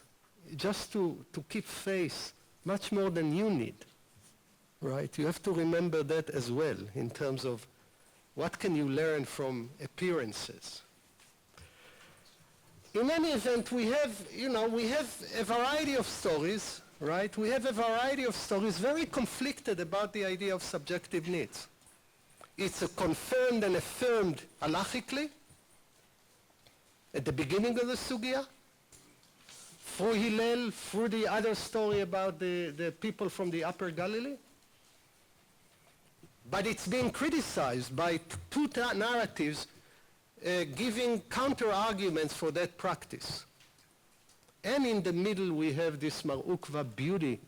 just to keep face much more than you need, right? You have to remember that as well in terms of what can you learn from appearances. In any event, we have a variety of stories, right? We have a variety of stories very conflicted about the idea of subjective needs. It's confirmed and affirmed halachically at the beginning of the sugya, through Hillel, through the other story about the people from the Upper Galilee. But it's being criticized by two narratives giving counter-arguments for that practice. And in the middle we have this Mar Ukva beauty,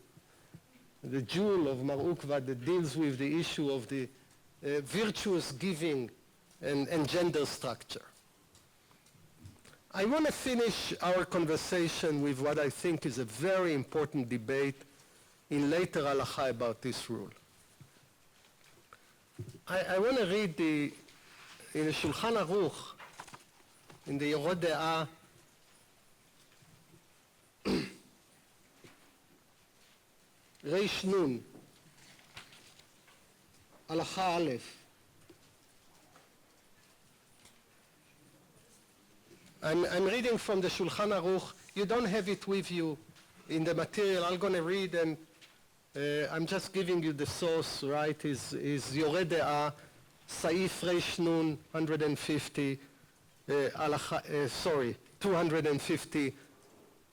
the jewel of Mar Ukva that deals with the issue of the virtuous giving and gender structure. I want to finish our conversation with what I think is a very important debate in later halacha about this rule. I want to read in the Shulchan Aruch, in the Yoreh De'ah, Reish Nun, Halacha Aleph. I'm reading from the Shulchan Aruch. You don't have it with you in the material. I'm going to read, and I'm just giving you the source, right? Is Yoreh De'ah, Saif Reish Nun, 150, 250,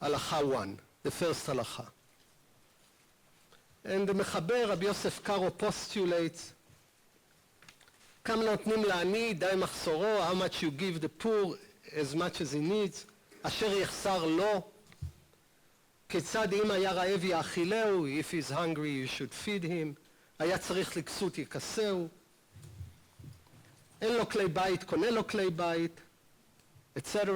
Halacha 1, the first halacha. And the Mechaber, Rabbi Yosef Karo, postulates, כמה נותנים לעני, די מחסורו, how much you give the poor, as much as he needs, אשר יחסר לו, כיצד אם היה רעב יאכילהו, if he's hungry you should feed him, היה צריך לכסות יכסהו, אין לו כלי בית, קונה לו כלי בית, etc.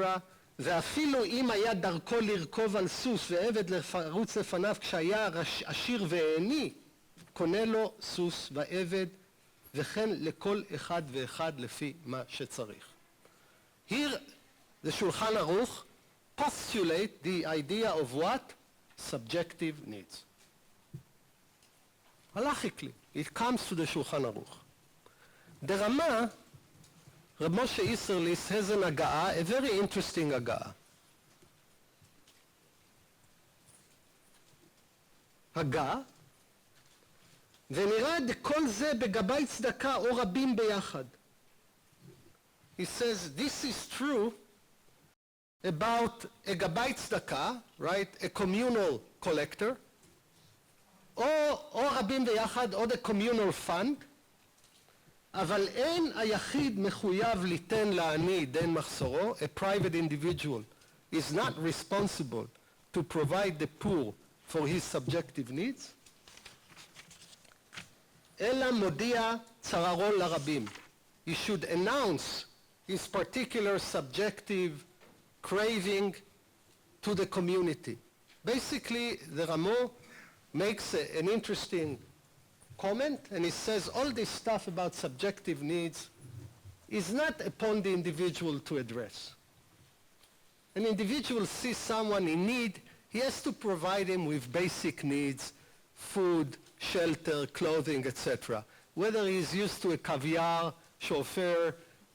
ואפילו אם היה דרכו לרכוב על סוס ועבד לרוץ לפניו כשהיה עשיר ועני, קונה לו סוס ועבד, וכן לכל אחד ואחד לפי מה שצריך. Here the Shulchan Aruch postulate the idea of what? Subjective needs. Halachically, it comes to the Shulchan Aruch. The Rama, Reb Moshe Isserlis, has an aga'ah, a very interesting aga'ah. הגה, ונראה כל זה בגבי צדקה או רבים ביחד. He says, this is true about a גבי צדקה, right, a communal collector, או רבים ביחד, או the communal fund, אבל אין היחיד מחויב ליתן לעני דין מחסורו, a private individual is not responsible to provide the poor for his subjective needs, אלא מודיע צררו לרבים. He should announce his particular subjective craving to the community. Basically, the Ramo makes an interesting comment, and he says all this stuff about subjective needs is not upon the individual to address. An individual sees someone in need, he has to provide him with basic needs, food, shelter, clothing, etc. Whether he's used to a caviar, chauffeur,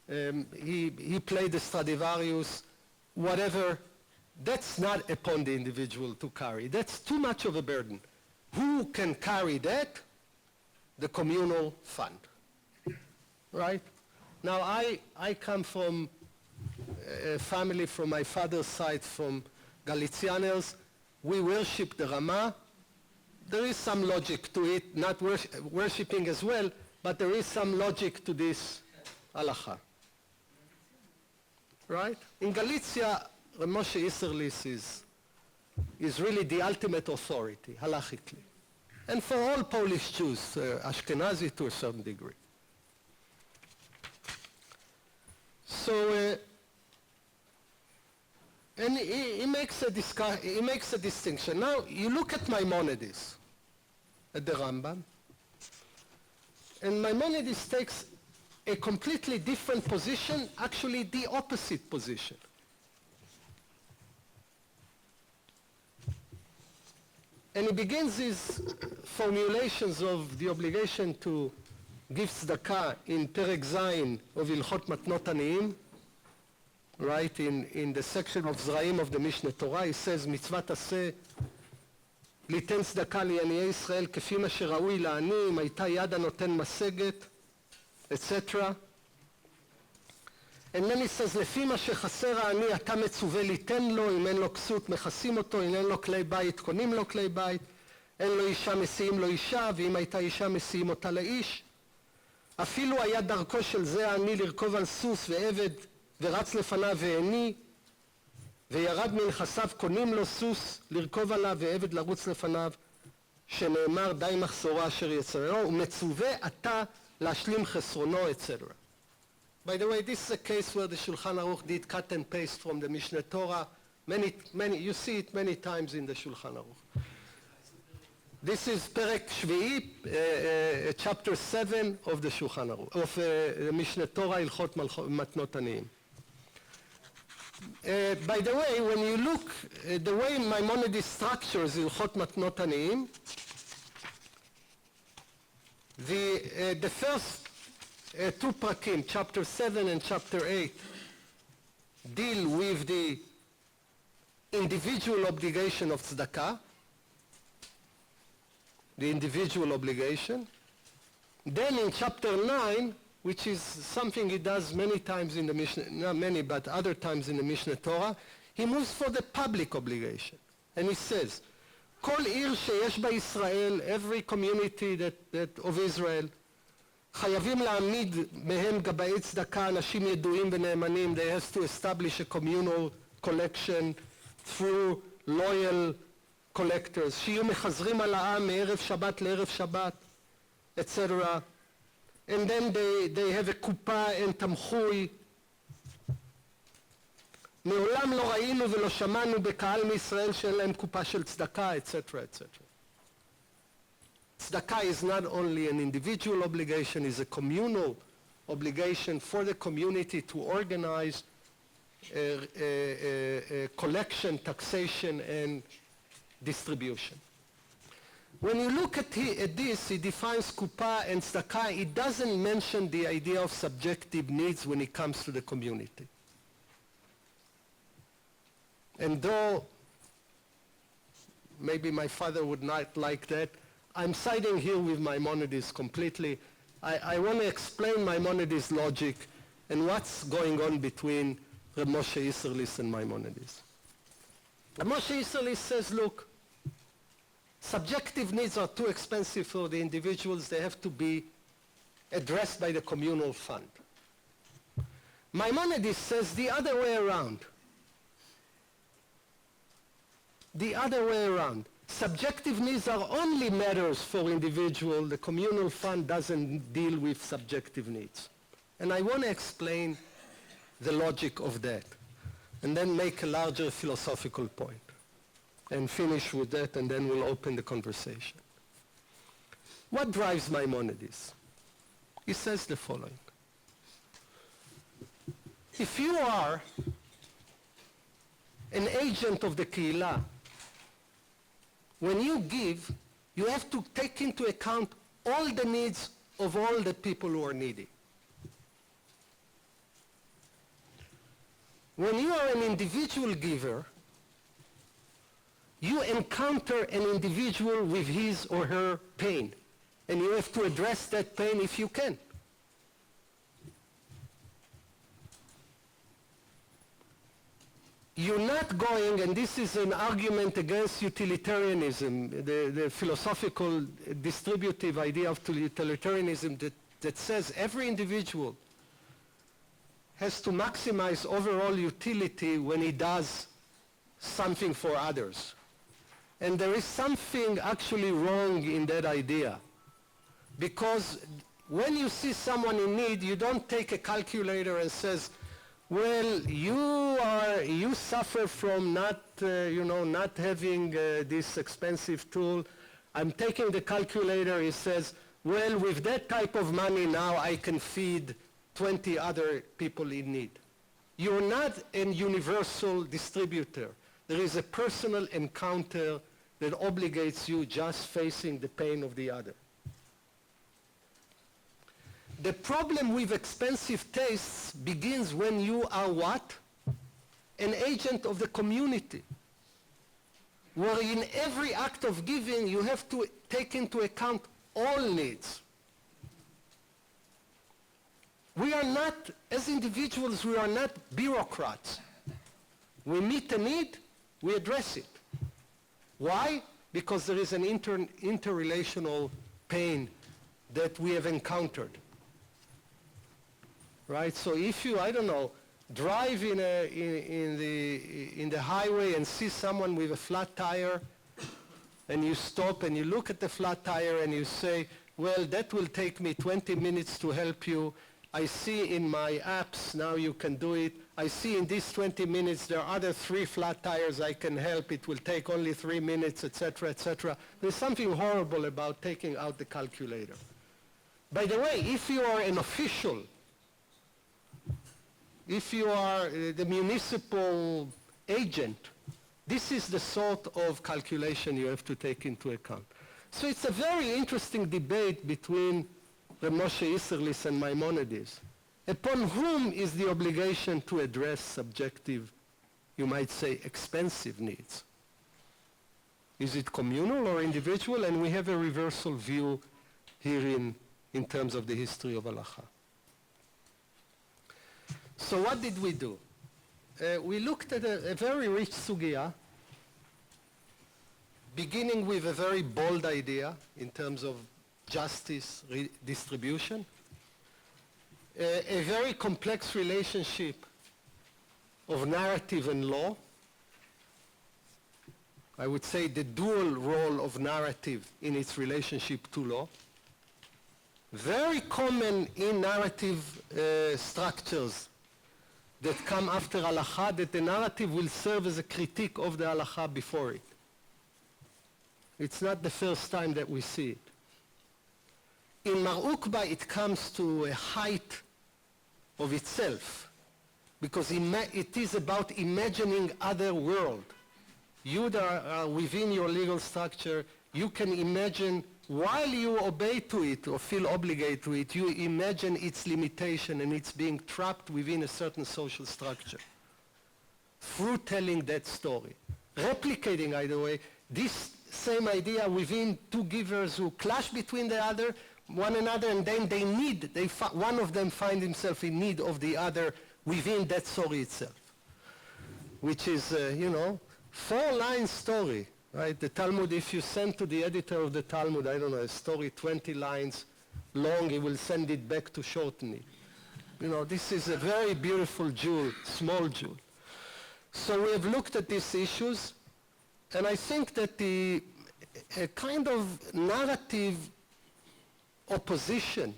he played the Stradivarius, whatever, that's not upon the individual to carry. That's too much of a burden. Who can carry that? The communal fund, right? Now, I come from a family from my father's side, from Galicianers. We worship the Rama. There is some logic to it, not worshipping as well, but there is some logic to this halacha, right? In Galicia, Moshe Isserlis is really the ultimate authority, halachically. And for all Polish Jews, Ashkenazi to a certain degree. And he makes a distinction. Now, you look at Maimonides, at the Rambam, and Maimonides takes a completely different position, actually the opposite position. And he begins his formulations of the obligation to give tzedakah in Perek Zayin of Ilchot Matnot Aniyim, right, in the section of Zraim of the Mishneh Torah. He says, מצוות עשה ליתן צדקה לעניי ישראל כפי מה שראוי לעני, אם הייתה יד הנותן משגת, etc. And then he says, לפי מה שחסר העני אתה מצווה ליתן לו, אם אין לו כסות מכסים אותו, אם אין לו כלי בית קונים לו כלי בית, אין לו אישה מסיעים לו אישה, ואם הייתה אישה מסיעים אותה לאיש. אפילו היה דרכו של זה העני לרכוב על סוס ועבד ורץ לפניו ועיני, וירד מנכסיו קונים לו סוס לרכוב עליו ועבד לרוץ לפניו, שנאמר די מחסורו אשר יצררו, ומצווה אתה להשלים חסרונו, etc. By the way, this is a case where the Shulchan Aruch did cut and paste from the Mishneh Torah. You see it many times in the Shulchan Aruch. This is Perek Shvi'i, chapter 7 of the Shulchan Aruch, of the Mishneh Torah, Ilchot Matnot Aniyim. By the way, when you look at the way Maimonides structures Ilchot Matnot Aniyim, the first two prakim, chapter 7 and chapter 8, deal with the individual obligation of tzedakah, the individual obligation. Then in chapter 9, which is something he does many times in the Mishnah, not many, but other times in the Mishneh Torah, he moves for the public obligation. And he says, כל עיר שיש בה ישראל, every community that of Israel, חייבים להעמיד מהם גבאי צדקה, אנשים ידועים ונאמנים. They have to establish a communal collection through loyal collectors, שיהיו מחזרים על העם מערב שבת לערב שבת, etc. And then they have a קופה and תמחוי. מעולם לא ראינו ולא שמענו בקהל מישראל שאין להם קופה של צדקה, etc., etc. Tzedakah is not only an individual obligation, it's a communal obligation for the community to organize collection, taxation, and distribution. When you look at this, he defines kupa and tzedakah. It doesn't mention the idea of subjective needs when it comes to the community. And though maybe my father would not like that, I'm siding here with Maimonides completely. I want to explain Maimonides' logic and what's going on between Reb Moshe Isserlis and Maimonides. Reb Moshe Isserlis says, look, subjective needs are too expensive for the individuals. They have to be addressed by the communal fund. Maimonides says the other way around. The other way around. Subjective needs are only matters for individual. The communal fund doesn't deal with subjective needs. And I want to explain the logic of that and then make a larger philosophical point and finish with that, and then we'll open the conversation. What drives Maimonides? He says the following. If you are an agent of the Kehillah, when you give, you have to take into account all the needs of all the people who are needy. When you are an individual giver, you encounter an individual with his or her pain, and you have to address that pain if you can. You're not going, and this is an argument against utilitarianism, the philosophical distributive idea of utilitarianism that says every individual has to maximize overall utility when he does something for others. And there is something actually wrong in that idea. Because when you see someone in need, you don't take a calculator and says, well, you suffer from not having this expensive tool. I'm taking the calculator. He says, well, with that type of money now I can feed 20 other people in need. You're not a universal distributor. There is a personal encounter that obligates you just facing the pain of the other. The problem with expensive tastes begins when you are what? An agent of the community. Where in every act of giving you have to take into account all needs. We are not, as individuals, we are not bureaucrats. We meet a need, we address it. Why? Because there is an interrelational pain that we have encountered. Right? So if you, I don't know, drive in the highway and see someone with a flat tire, and you stop and you look at the flat tire and you say, well, that will take me 20 minutes to help you. I see in my apps now you can do it. I see in these 20 minutes there are other 3 flat tires I can help. It will take only 3 minutes, etc., etc. There's something horrible about taking out the calculator. By the way, if you are an official, if you are the municipal agent, this is the sort of calculation you have to take into account. So it's a very interesting debate between Reb Moshe Isserlis and Maimonides. Upon whom is the obligation to address subjective, you might say, expensive needs? Is it communal or individual? And we have a reversal view here in terms of the history of halacha. So what did we do? We looked at a very rich sugya, beginning with a very bold idea in terms of justice redistribution, a very complex relationship of narrative and law. I would say the dual role of narrative in its relationship to law. Very common in narrative structures that come after halacha, that the narrative will serve as a critique of the halacha before it. It's not the first time that we see it. In Mar Ukba, it comes to a height of itself, because it is about imagining other world. You that are within your legal structure, you can imagine, while you obey to it or feel obligated to it, you imagine its limitation and it's being trapped within a certain social structure through telling that story. Replicating, either way, this same idea within 2 givers who clash between one another, and then one of them find himself in need of the other within that story itself, which is, 4-line story. Right? The Talmud, if you send to the editor of the Talmud, I don't know, a story 20 lines long, he will send it back to shorten it. This is a very beautiful jewel, small jewel. So we have looked at these issues, and I think that a kind of narrative opposition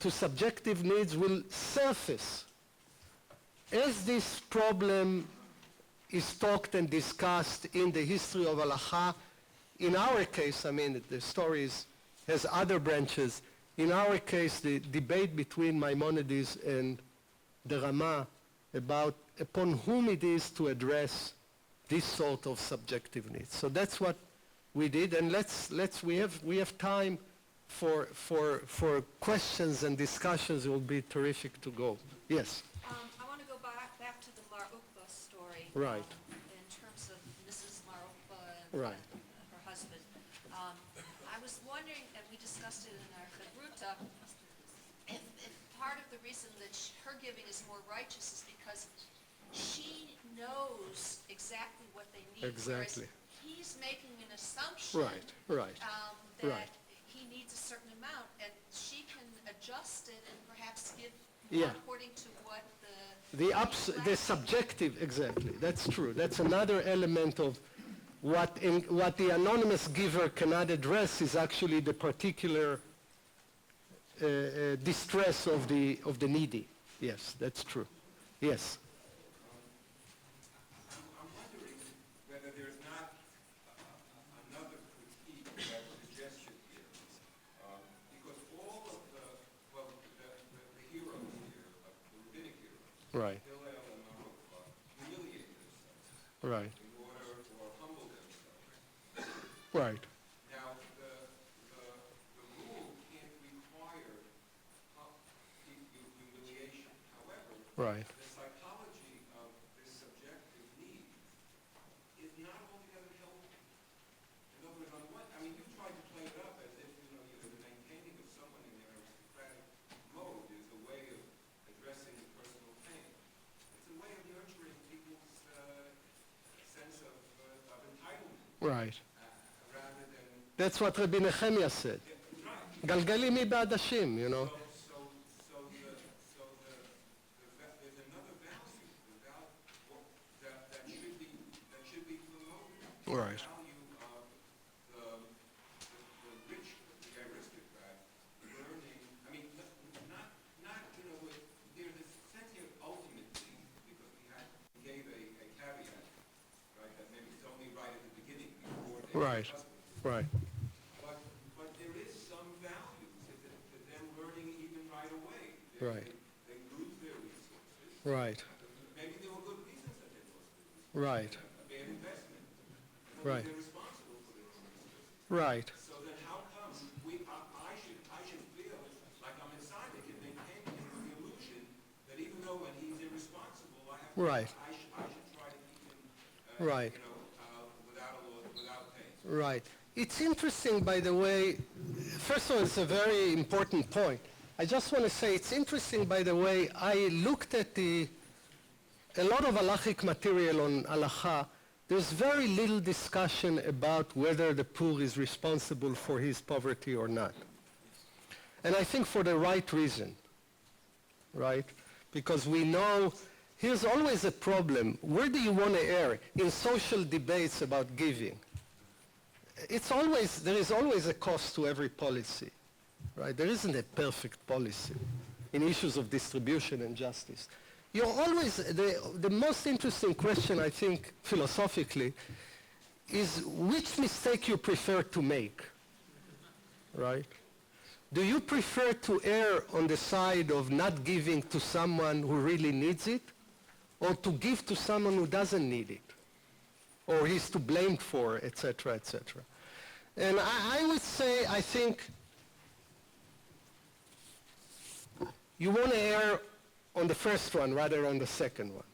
to subjective needs will surface as this problem is talked and discussed in the history of halacha. In our case, the story has other branches. In our case, the debate between Maimonides and the Rama about upon whom it is to address this sort of subjective needs. So that's what we did, and we have time for questions and discussions. It will be terrific to go. Yes. I want to go back to the Mar Ukba story. Right. In terms of Mrs. Mar Ukba and Right. her husband. I was wondering, and we discussed it in our Chavruta, if part of the reason that her giving is more righteous is because she knows exactly what they need. Exactly. Whereas he's making an assumption Right. that he needs a certain amount, and she can adjust it and perhaps give Yeah. according to what The subjective, exactly. That's true. That's another element of what the anonymous giver cannot address is actually the particular distress of the needy. Yes, that's true. Yes. I'm wondering whether there's not another critique that suggestion here, because all of the heroes here, the rabbinic heroes, Right. Hillel and Baruch, humiliate themselves Right. in order or humble themselves. Right. Now, the rule can't require humiliation. However, Right. the psychology of this subjective need is not altogether helpful. In other words, you tried to play it up as if, the maintaining of someone in their aristocratic mode is a way of addressing the personal pain. It's a way of nurturing people's sense of entitlement Right. rather than... That's what Rabbi Nehemiah said. Right. Galgali mi ba'adashim, So there's another value, that should be promoted. Right. The value of the rich, the aristocrat learning. There's this sense here ultimately, because we gave a caveat, right, that maybe it's only right at the beginning before they Right. Right. But there is some value to them learning even right away. Right. They lose their resources. Right. Maybe there were good reasons that they lost their resources. Right. A bad investment. Right. They're responsible for their own resources. Right. So then how come I should feel like I'm inside it, can maintain the illusion that even though when he's irresponsible, I have to, Right. I should try to keep him, Right. without a loss, without pain. Right. It's interesting, by the way, first of all, it's a very important point. I just want to say it's interesting, by the way, I looked at a lot of halachic material on halacha. There's very little discussion about whether the poor is responsible for his poverty or not. And I think for the right reason, right? Because we know here's always a problem. Where do you want to err? In social debates about giving. There is always a cost to every policy, right? There isn't a perfect policy in issues of distribution and justice. You're always, the most interesting question, I think, philosophically, is which mistake you prefer to make, right? Do you prefer to err on the side of not giving to someone who really needs it, or to give to someone who doesn't need it, or he's to blame for, etc., etc.? And I would say, I think, you want to err on the first one rather than the second one.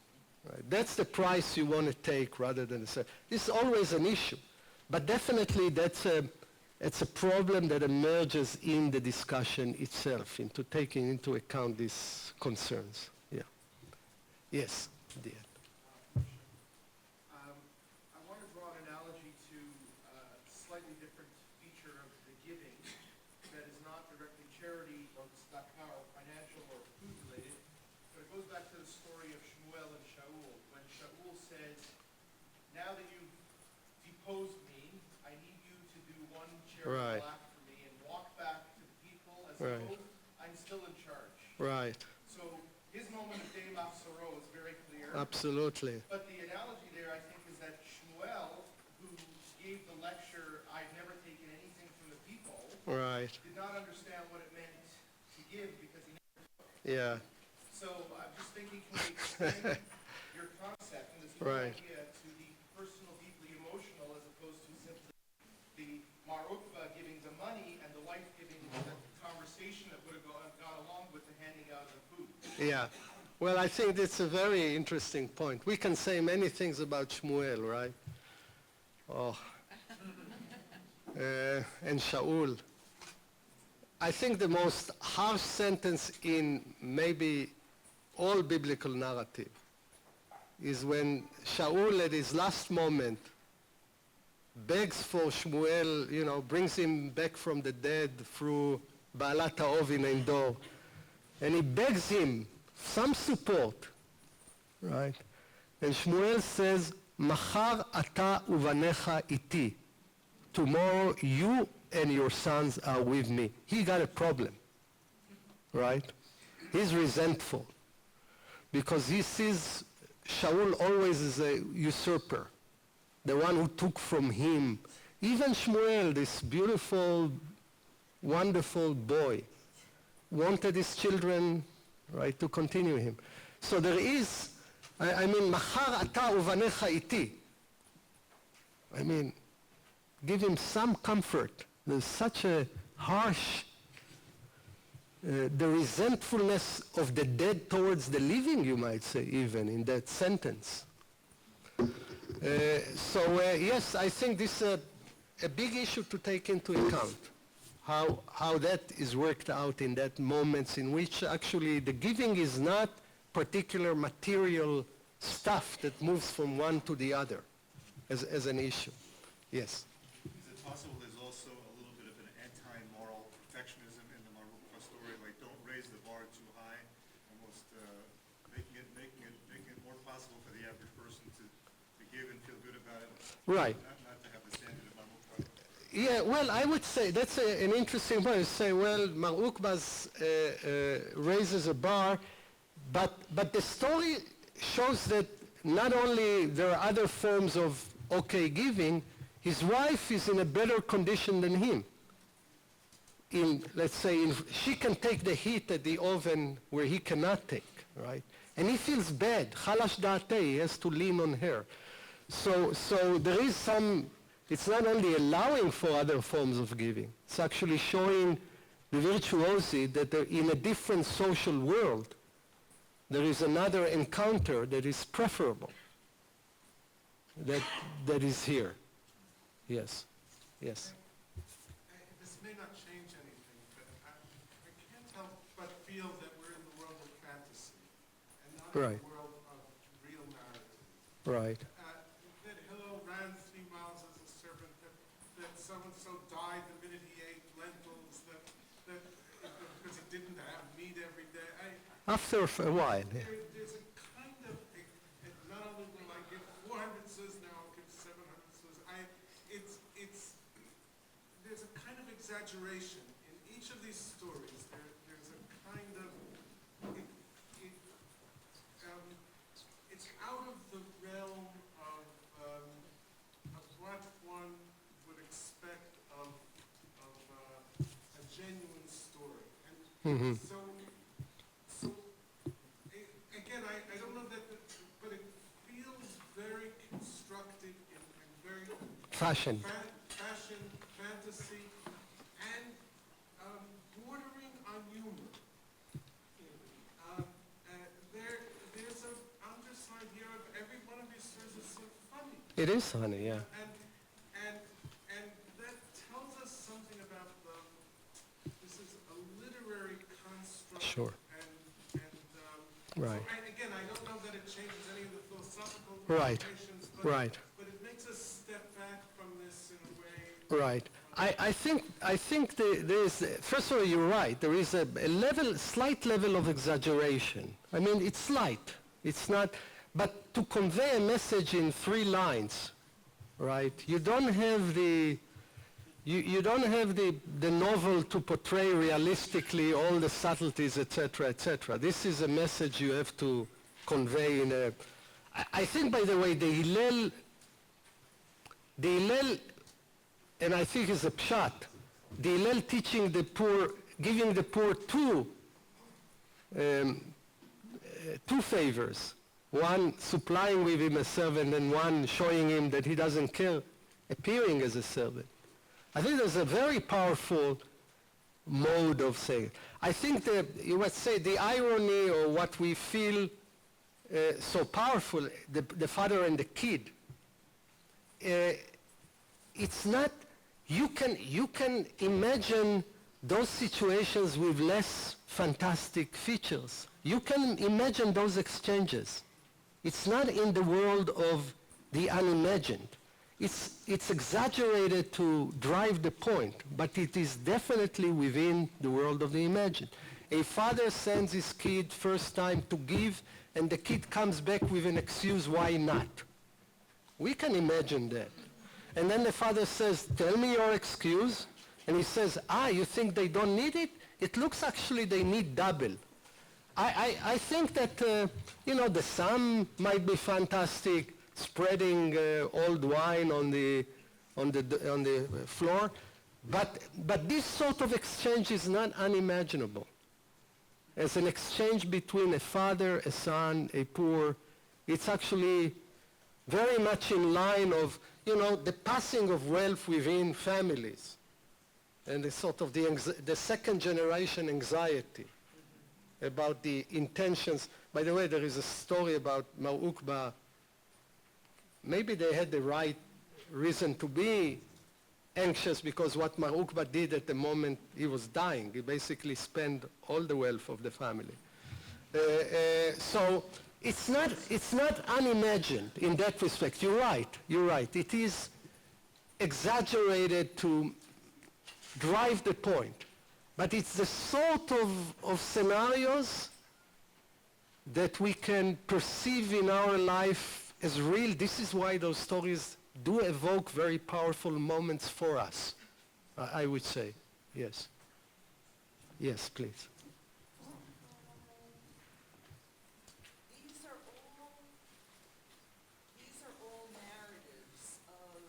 Right? That's the price you want to take rather than the second. This is always an issue. But definitely it's a problem that emerges in the discussion itself, into taking into account these concerns. Yeah. Yes, dear. I want to draw an analogy to a slightly different feature of the giving that is not directly charity or tzedakah or financial or food related, but it goes back to the story of Shmuel and Shaul. When Shaul says, now that you've deposed me, I need you to do one charitable act for me and walk back to the people as though I'm still in charge. Right. So his moment of Dei Machzoro is very clear. Absolutely. But the analogy there, I think, is that Shmuel, who gave the lecture, I've never taken anything from the people, Right. did not understand what it meant to give because he never took. Yeah. So I'm just thinking, can we extend your concept and this whole Right. idea to the personal, deeply emotional, as opposed to simply the marukva giving the money and the wife giving the conversation that would have gone along with the handing out of the food. Yeah. Well, I think that's a very interesting point. We can say many things about Shmuel, right? Oh. And Shaul. I think the most harsh sentence in maybe all biblical narrative is when Shaul at his last moment begs for Shmuel, brings him back from the dead through Baalat Ha'ovi named Dor. And he begs him some support, right? And Shmuel says, Machar ata uvanecha iti. Tomorrow you and your sons are with me. He got a problem, right? He's resentful. because he sees Shaul always as a usurper, the one who took from him. Even Shmuel, this beautiful, wonderful boy, wanted his children, right, to continue him. So there is, I mean, Machar ata uvanecha iti. I mean, give him some comfort. There's such a harsh, the resentfulness of the dead towards the living, you might say, even in that sentence. Yes, I think this is a big issue to take into account, how that is worked out in that moments in which actually the giving is not particular material stuff that moves from one to the other as an issue. Yes. Is it possible there's also a little bit of an anti-moral perfectionism in the Marukah story, like don't raise the bar too high, almost making it more possible for the average person to give and feel good about it, Right. not to have the standard of Marukah? Yeah, well, I would say that's an interesting point. You say, well, Mar Ukbaz raises a bar, but the story shows that not only there are other forms of okay giving, his wife is in a better condition than him. Let's say, she can take the heat at the oven where he cannot take, right? And he feels bad. Chalash da'ateh, he has to lean on her. So there is some, it's not only allowing for other forms of giving, it's actually showing the virtuosity that in a different social world, there is another encounter that is preferable, that is here. Yes, yes. This may not change anything, but I can't help but feel that we're in the world of fantasy and not in Right. the world of real narrative. Right. That Hillel ran 3 miles as a servant, that so-and-so died the minute he ate lentils, that because he didn't have meat every day. After a while, yeah. There's a kind of, not only will I give 400 says, now I'll give 700 says. There's a kind of exaggeration in each of these stories. There's a kind of, it's out of the realm of what one would expect of a genuine story. And so again, I don't know that, but it feels very constructed and very Fashion. fashion, fantasy, and bordering on humor. There's an underside here of every one of these stories is so funny. It is funny, yeah. And that tells us something about this is a literary construct. Sure. Right. And again, I don't know that it changes any of the philosophical Right. implications, Right. but it makes us step back from this in a way. Right. I think there is, first of all, you're right. There is a slight level of exaggeration. I mean, it's slight. It's not, but to convey a message in 3 lines, right? You don't have the novel to portray realistically all the subtleties, etc., etc. This is a message you have to convey in a. I think, by the way, the Hillel, and I think it's a pshat, the Hillel teaching the poor, giving the poor two favors. One supplying with him a servant, and one showing him that he doesn't care, appearing as a servant. I think there's a very powerful mode of saying it. I think that, you might say, the irony or what we feel so powerful, the father and the kid, it's not, you can imagine those situations with less fantastic features. You can imagine those exchanges. It's not in the world of the unimagined. It's exaggerated to drive the point, but it is definitely within the world of the imagined. A father sends his kid first time to give, and the kid comes back with an excuse why not. We can imagine that. And then the father says, tell me your excuse. And he says, you think they don't need it? It looks actually they need double. I think that, the sun might be fantastic, spreading old wine on the floor, but this sort of exchange is not unimaginable. As an exchange between a father, a son, a poor, it's actually very much in line of, the passing of wealth within families and the sort of the second generation anxiety about the intentions. By the way, there is a story about Mar Ukba. Maybe they had the right reason to be anxious because what Mar Ukba did at the moment he was dying. He basically spent all the wealth of the family. So it's not unimagined in that respect. You're right. It is exaggerated to drive the point. But it's the sort of scenarios that we can perceive in our life as real. This is why those stories do evoke very powerful moments for us, I would say. Yes. Yes, please. These are all narratives of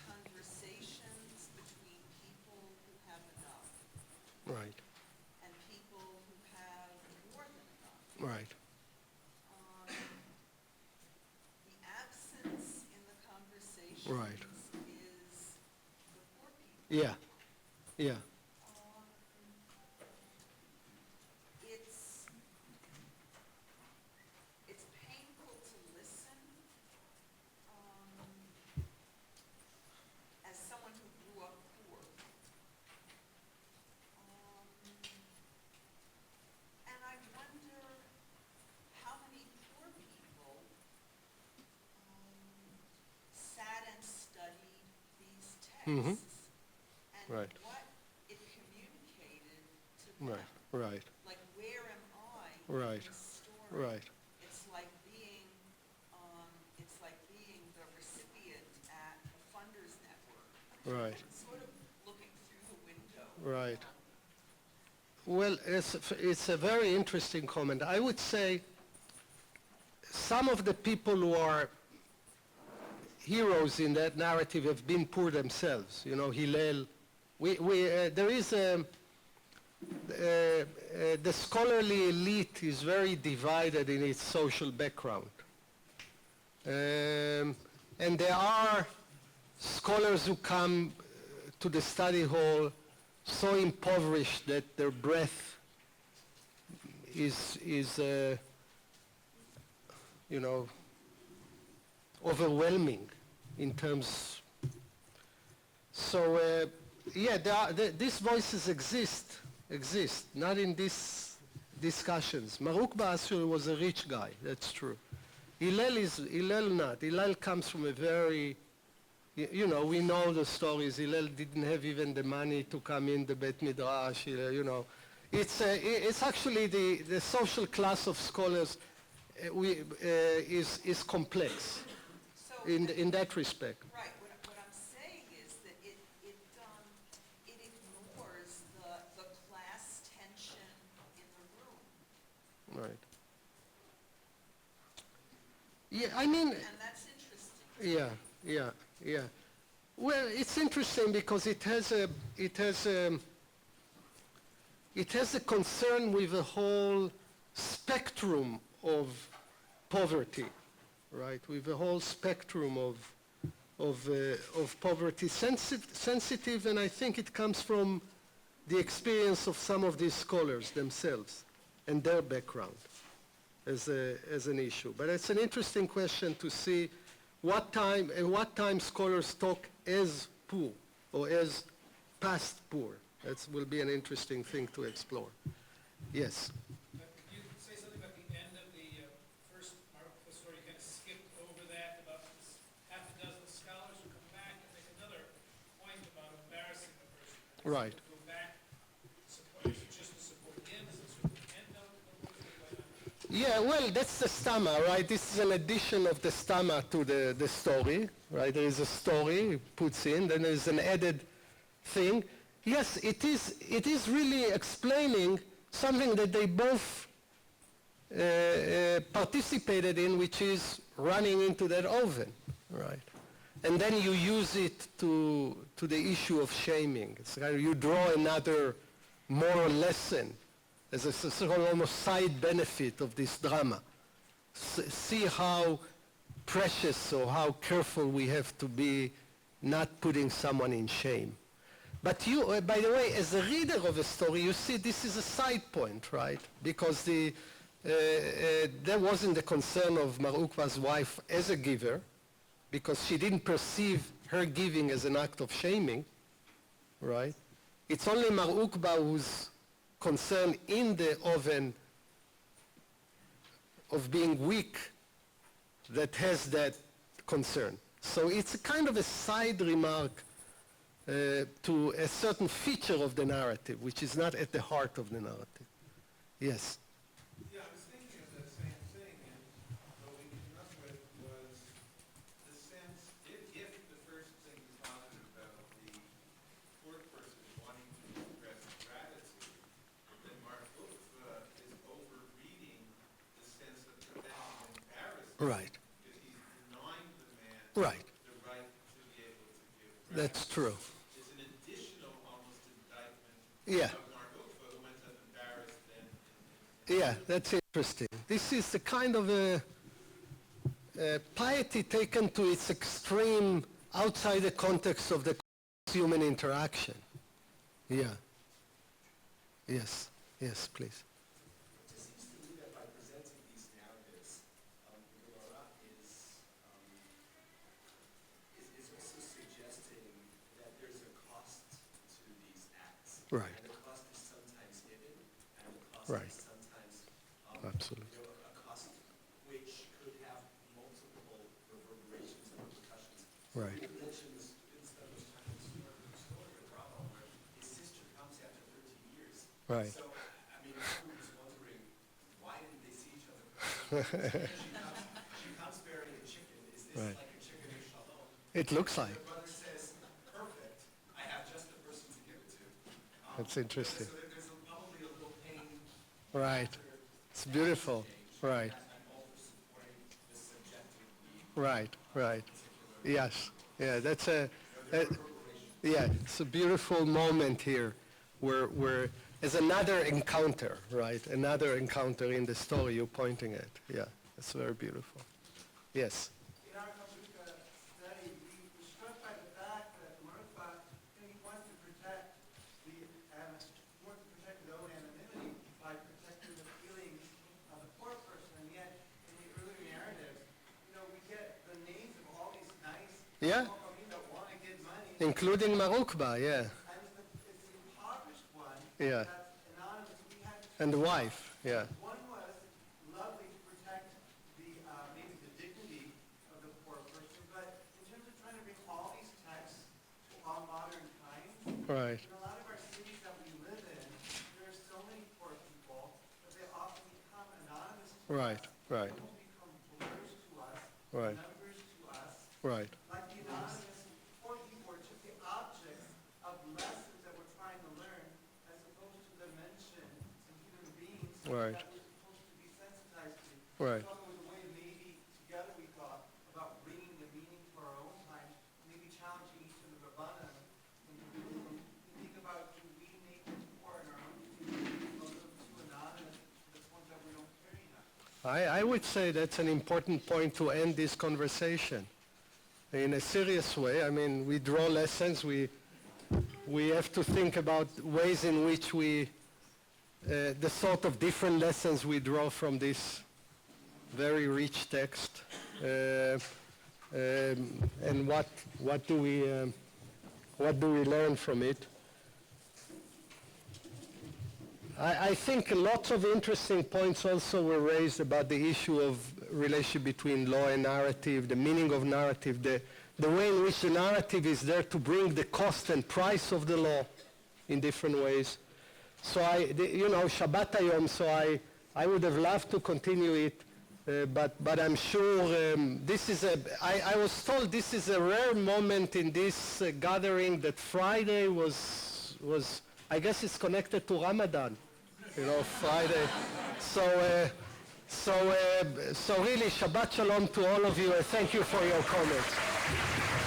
conversations between people who have enough Right. and people who have more than enough. Right. The absence in the conversations Right. is the poor people. Yeah. Yeah. It's painful to listen as someone who grew up poor. And I wonder how many poor people sat and studied these texts and Right. what it communicated to them. Right. Right. Like, where am I Right. in this story? Right. It's like being the recipient at the Funders Network. Right. Sort of looking through the window. Right. Well, it's a very interesting comment. I would say some of the people who are heroes in that narrative have been poor themselves. Hillel. There is the scholarly elite is very divided in its social background. And there are scholars who come to the study hall so impoverished that their breath is overwhelming in terms. So these voices exist, not in these discussions. Mar Ukba Asur was a rich guy, that's true. Hillel not. Hillel comes from a very, we know the stories. Hillel didn't have even the money to come in the Bet Midrash, It's actually the social class of scholars is complex So in that respect. right. What I'm saying is that it ignores the class tension in the room, Right. Yeah, I mean, and that's interesting. yeah. Well, it's interesting because it has a concern with a whole spectrum of poverty, right? With a whole spectrum of poverty, sensitive, and I think it comes from the experience of some of these scholars themselves and their background as an issue. But it's an interesting question to see what time scholars talk as poor or as past poor. That will be an interesting thing to explore. Yes. Could you say something about the end of the first Marukva story? You kind of skipped over that about this half a dozen scholars who come back and make another point about embarrassing the person. Right. Go back, support, is it just to support him? Is it sort of the end of the Yeah, well, that's the stamma, right? This is an addition of the stamma to the story, right? There is a story he puts in, then there is an added thing. Yes, it is really explaining something that they both participated in, which is running into that oven, right? And then you use it to the issue of shaming. It's kind of, you draw another moral lesson as a sort of almost side benefit of this drama. See how precious or how careful we have to be not putting someone in shame. But you, by the way, as a reader of a story, you see this is a side point, right? Because that wasn't the concern of Mar Ukva's wife as a giver, because she didn't perceive her giving as an act of shaming, right? It's only Mar Ukva who's concerned in the oven of being weak that has that concern. So it's a kind of a side remark to a certain feature of the narrative, which is not at the heart of the narrative. Yes? Yeah, I was thinking of that same thing, and what we came up with was the sense, if the first thing is talking about the poor person wanting to express gratitude, then Mark Ukva is overreading the sense of preventing embarrassment. Right. Because he's denying the man Right. the right to be able to give gratitude. That's true. It's an additional almost indictment Yeah. of Mark Ukva, who ends up embarrassed then. Yeah, that's interesting. This is a kind of a piety taken to its extreme outside the context of the human interaction. Yeah. Yes. Yes, please. It seems to me that by presenting these narratives, the Torah is also suggesting that there's a cost to these acts. Right. And the cost is sometimes hidden, and the cost Right. is sometimes Absolutely. a cost which could have multiple reverberations and repercussions. Right. You mentioned this instead of kind of story of drama where his sister comes after 13 years. Right. So, I mean, everyone was wondering, why didn't they see each other for she comes bearing a chicken. Is this Right. like a chicken of Shalom? It looks like. The brother says, perfect, I have just the person to give it to. That's interesting. So there's probably a little pain Right. It's beautiful. Right. and also supporting the subjective need. Right. Right. Yes. Yeah, that's yeah, it's a beautiful moment here where as another encounter, right? Another encounter in the story you're pointing at. Yeah, it's very beautiful. Yes. In our Kabuka study, we were struck by the fact that Martha wants to protect his own anonymity by protecting the feelings of the poor person, and yet in the earlier narratives, we get the names of all these nice Yeah. people that want to get money, Including Mar Ukva, yeah. and it's the impoverished one Yeah. that's anonymous. We had And the wife, yeah. one was lovely to protect maybe the dignity of the poor person, but in terms of trying to bring all these texts to all modern times, Right. in a lot of our cities that we live in, there are so many poor people that they often become anonymous to Right. us. Right. They will become voters to us, Right. members to us, Right. like the anonymous poor people are just the objects of lessons that we're trying to learn, as opposed to the mention of human beings Right. that we're supposed to be sensitized to. Right. We thought it was a way of maybe together we thought about bringing the meaning to our own times, maybe challenging each of the Rabbanan and think about, do we make the poor in our own community a little too anonymous to the point that we don't care enough? I would say that's an important point to end this conversation in a serious way. I mean, we draw lessons. We have to think about ways in which the sort of different lessons we draw from this very rich text, and what do we learn from it? I think lots of interesting points also were raised about the issue of relationship between law and narrative, the meaning of narrative, the way in which the narrative is there to bring the cost and price of the law in different ways. So Shabbat Hayom, so I would have loved to continue it, but I'm sure I was told this is a rare moment in this gathering that Friday was, I guess it's connected to Ramadan. Friday. So So really, Shabbat Shalom to all of you, and thank you for your comments.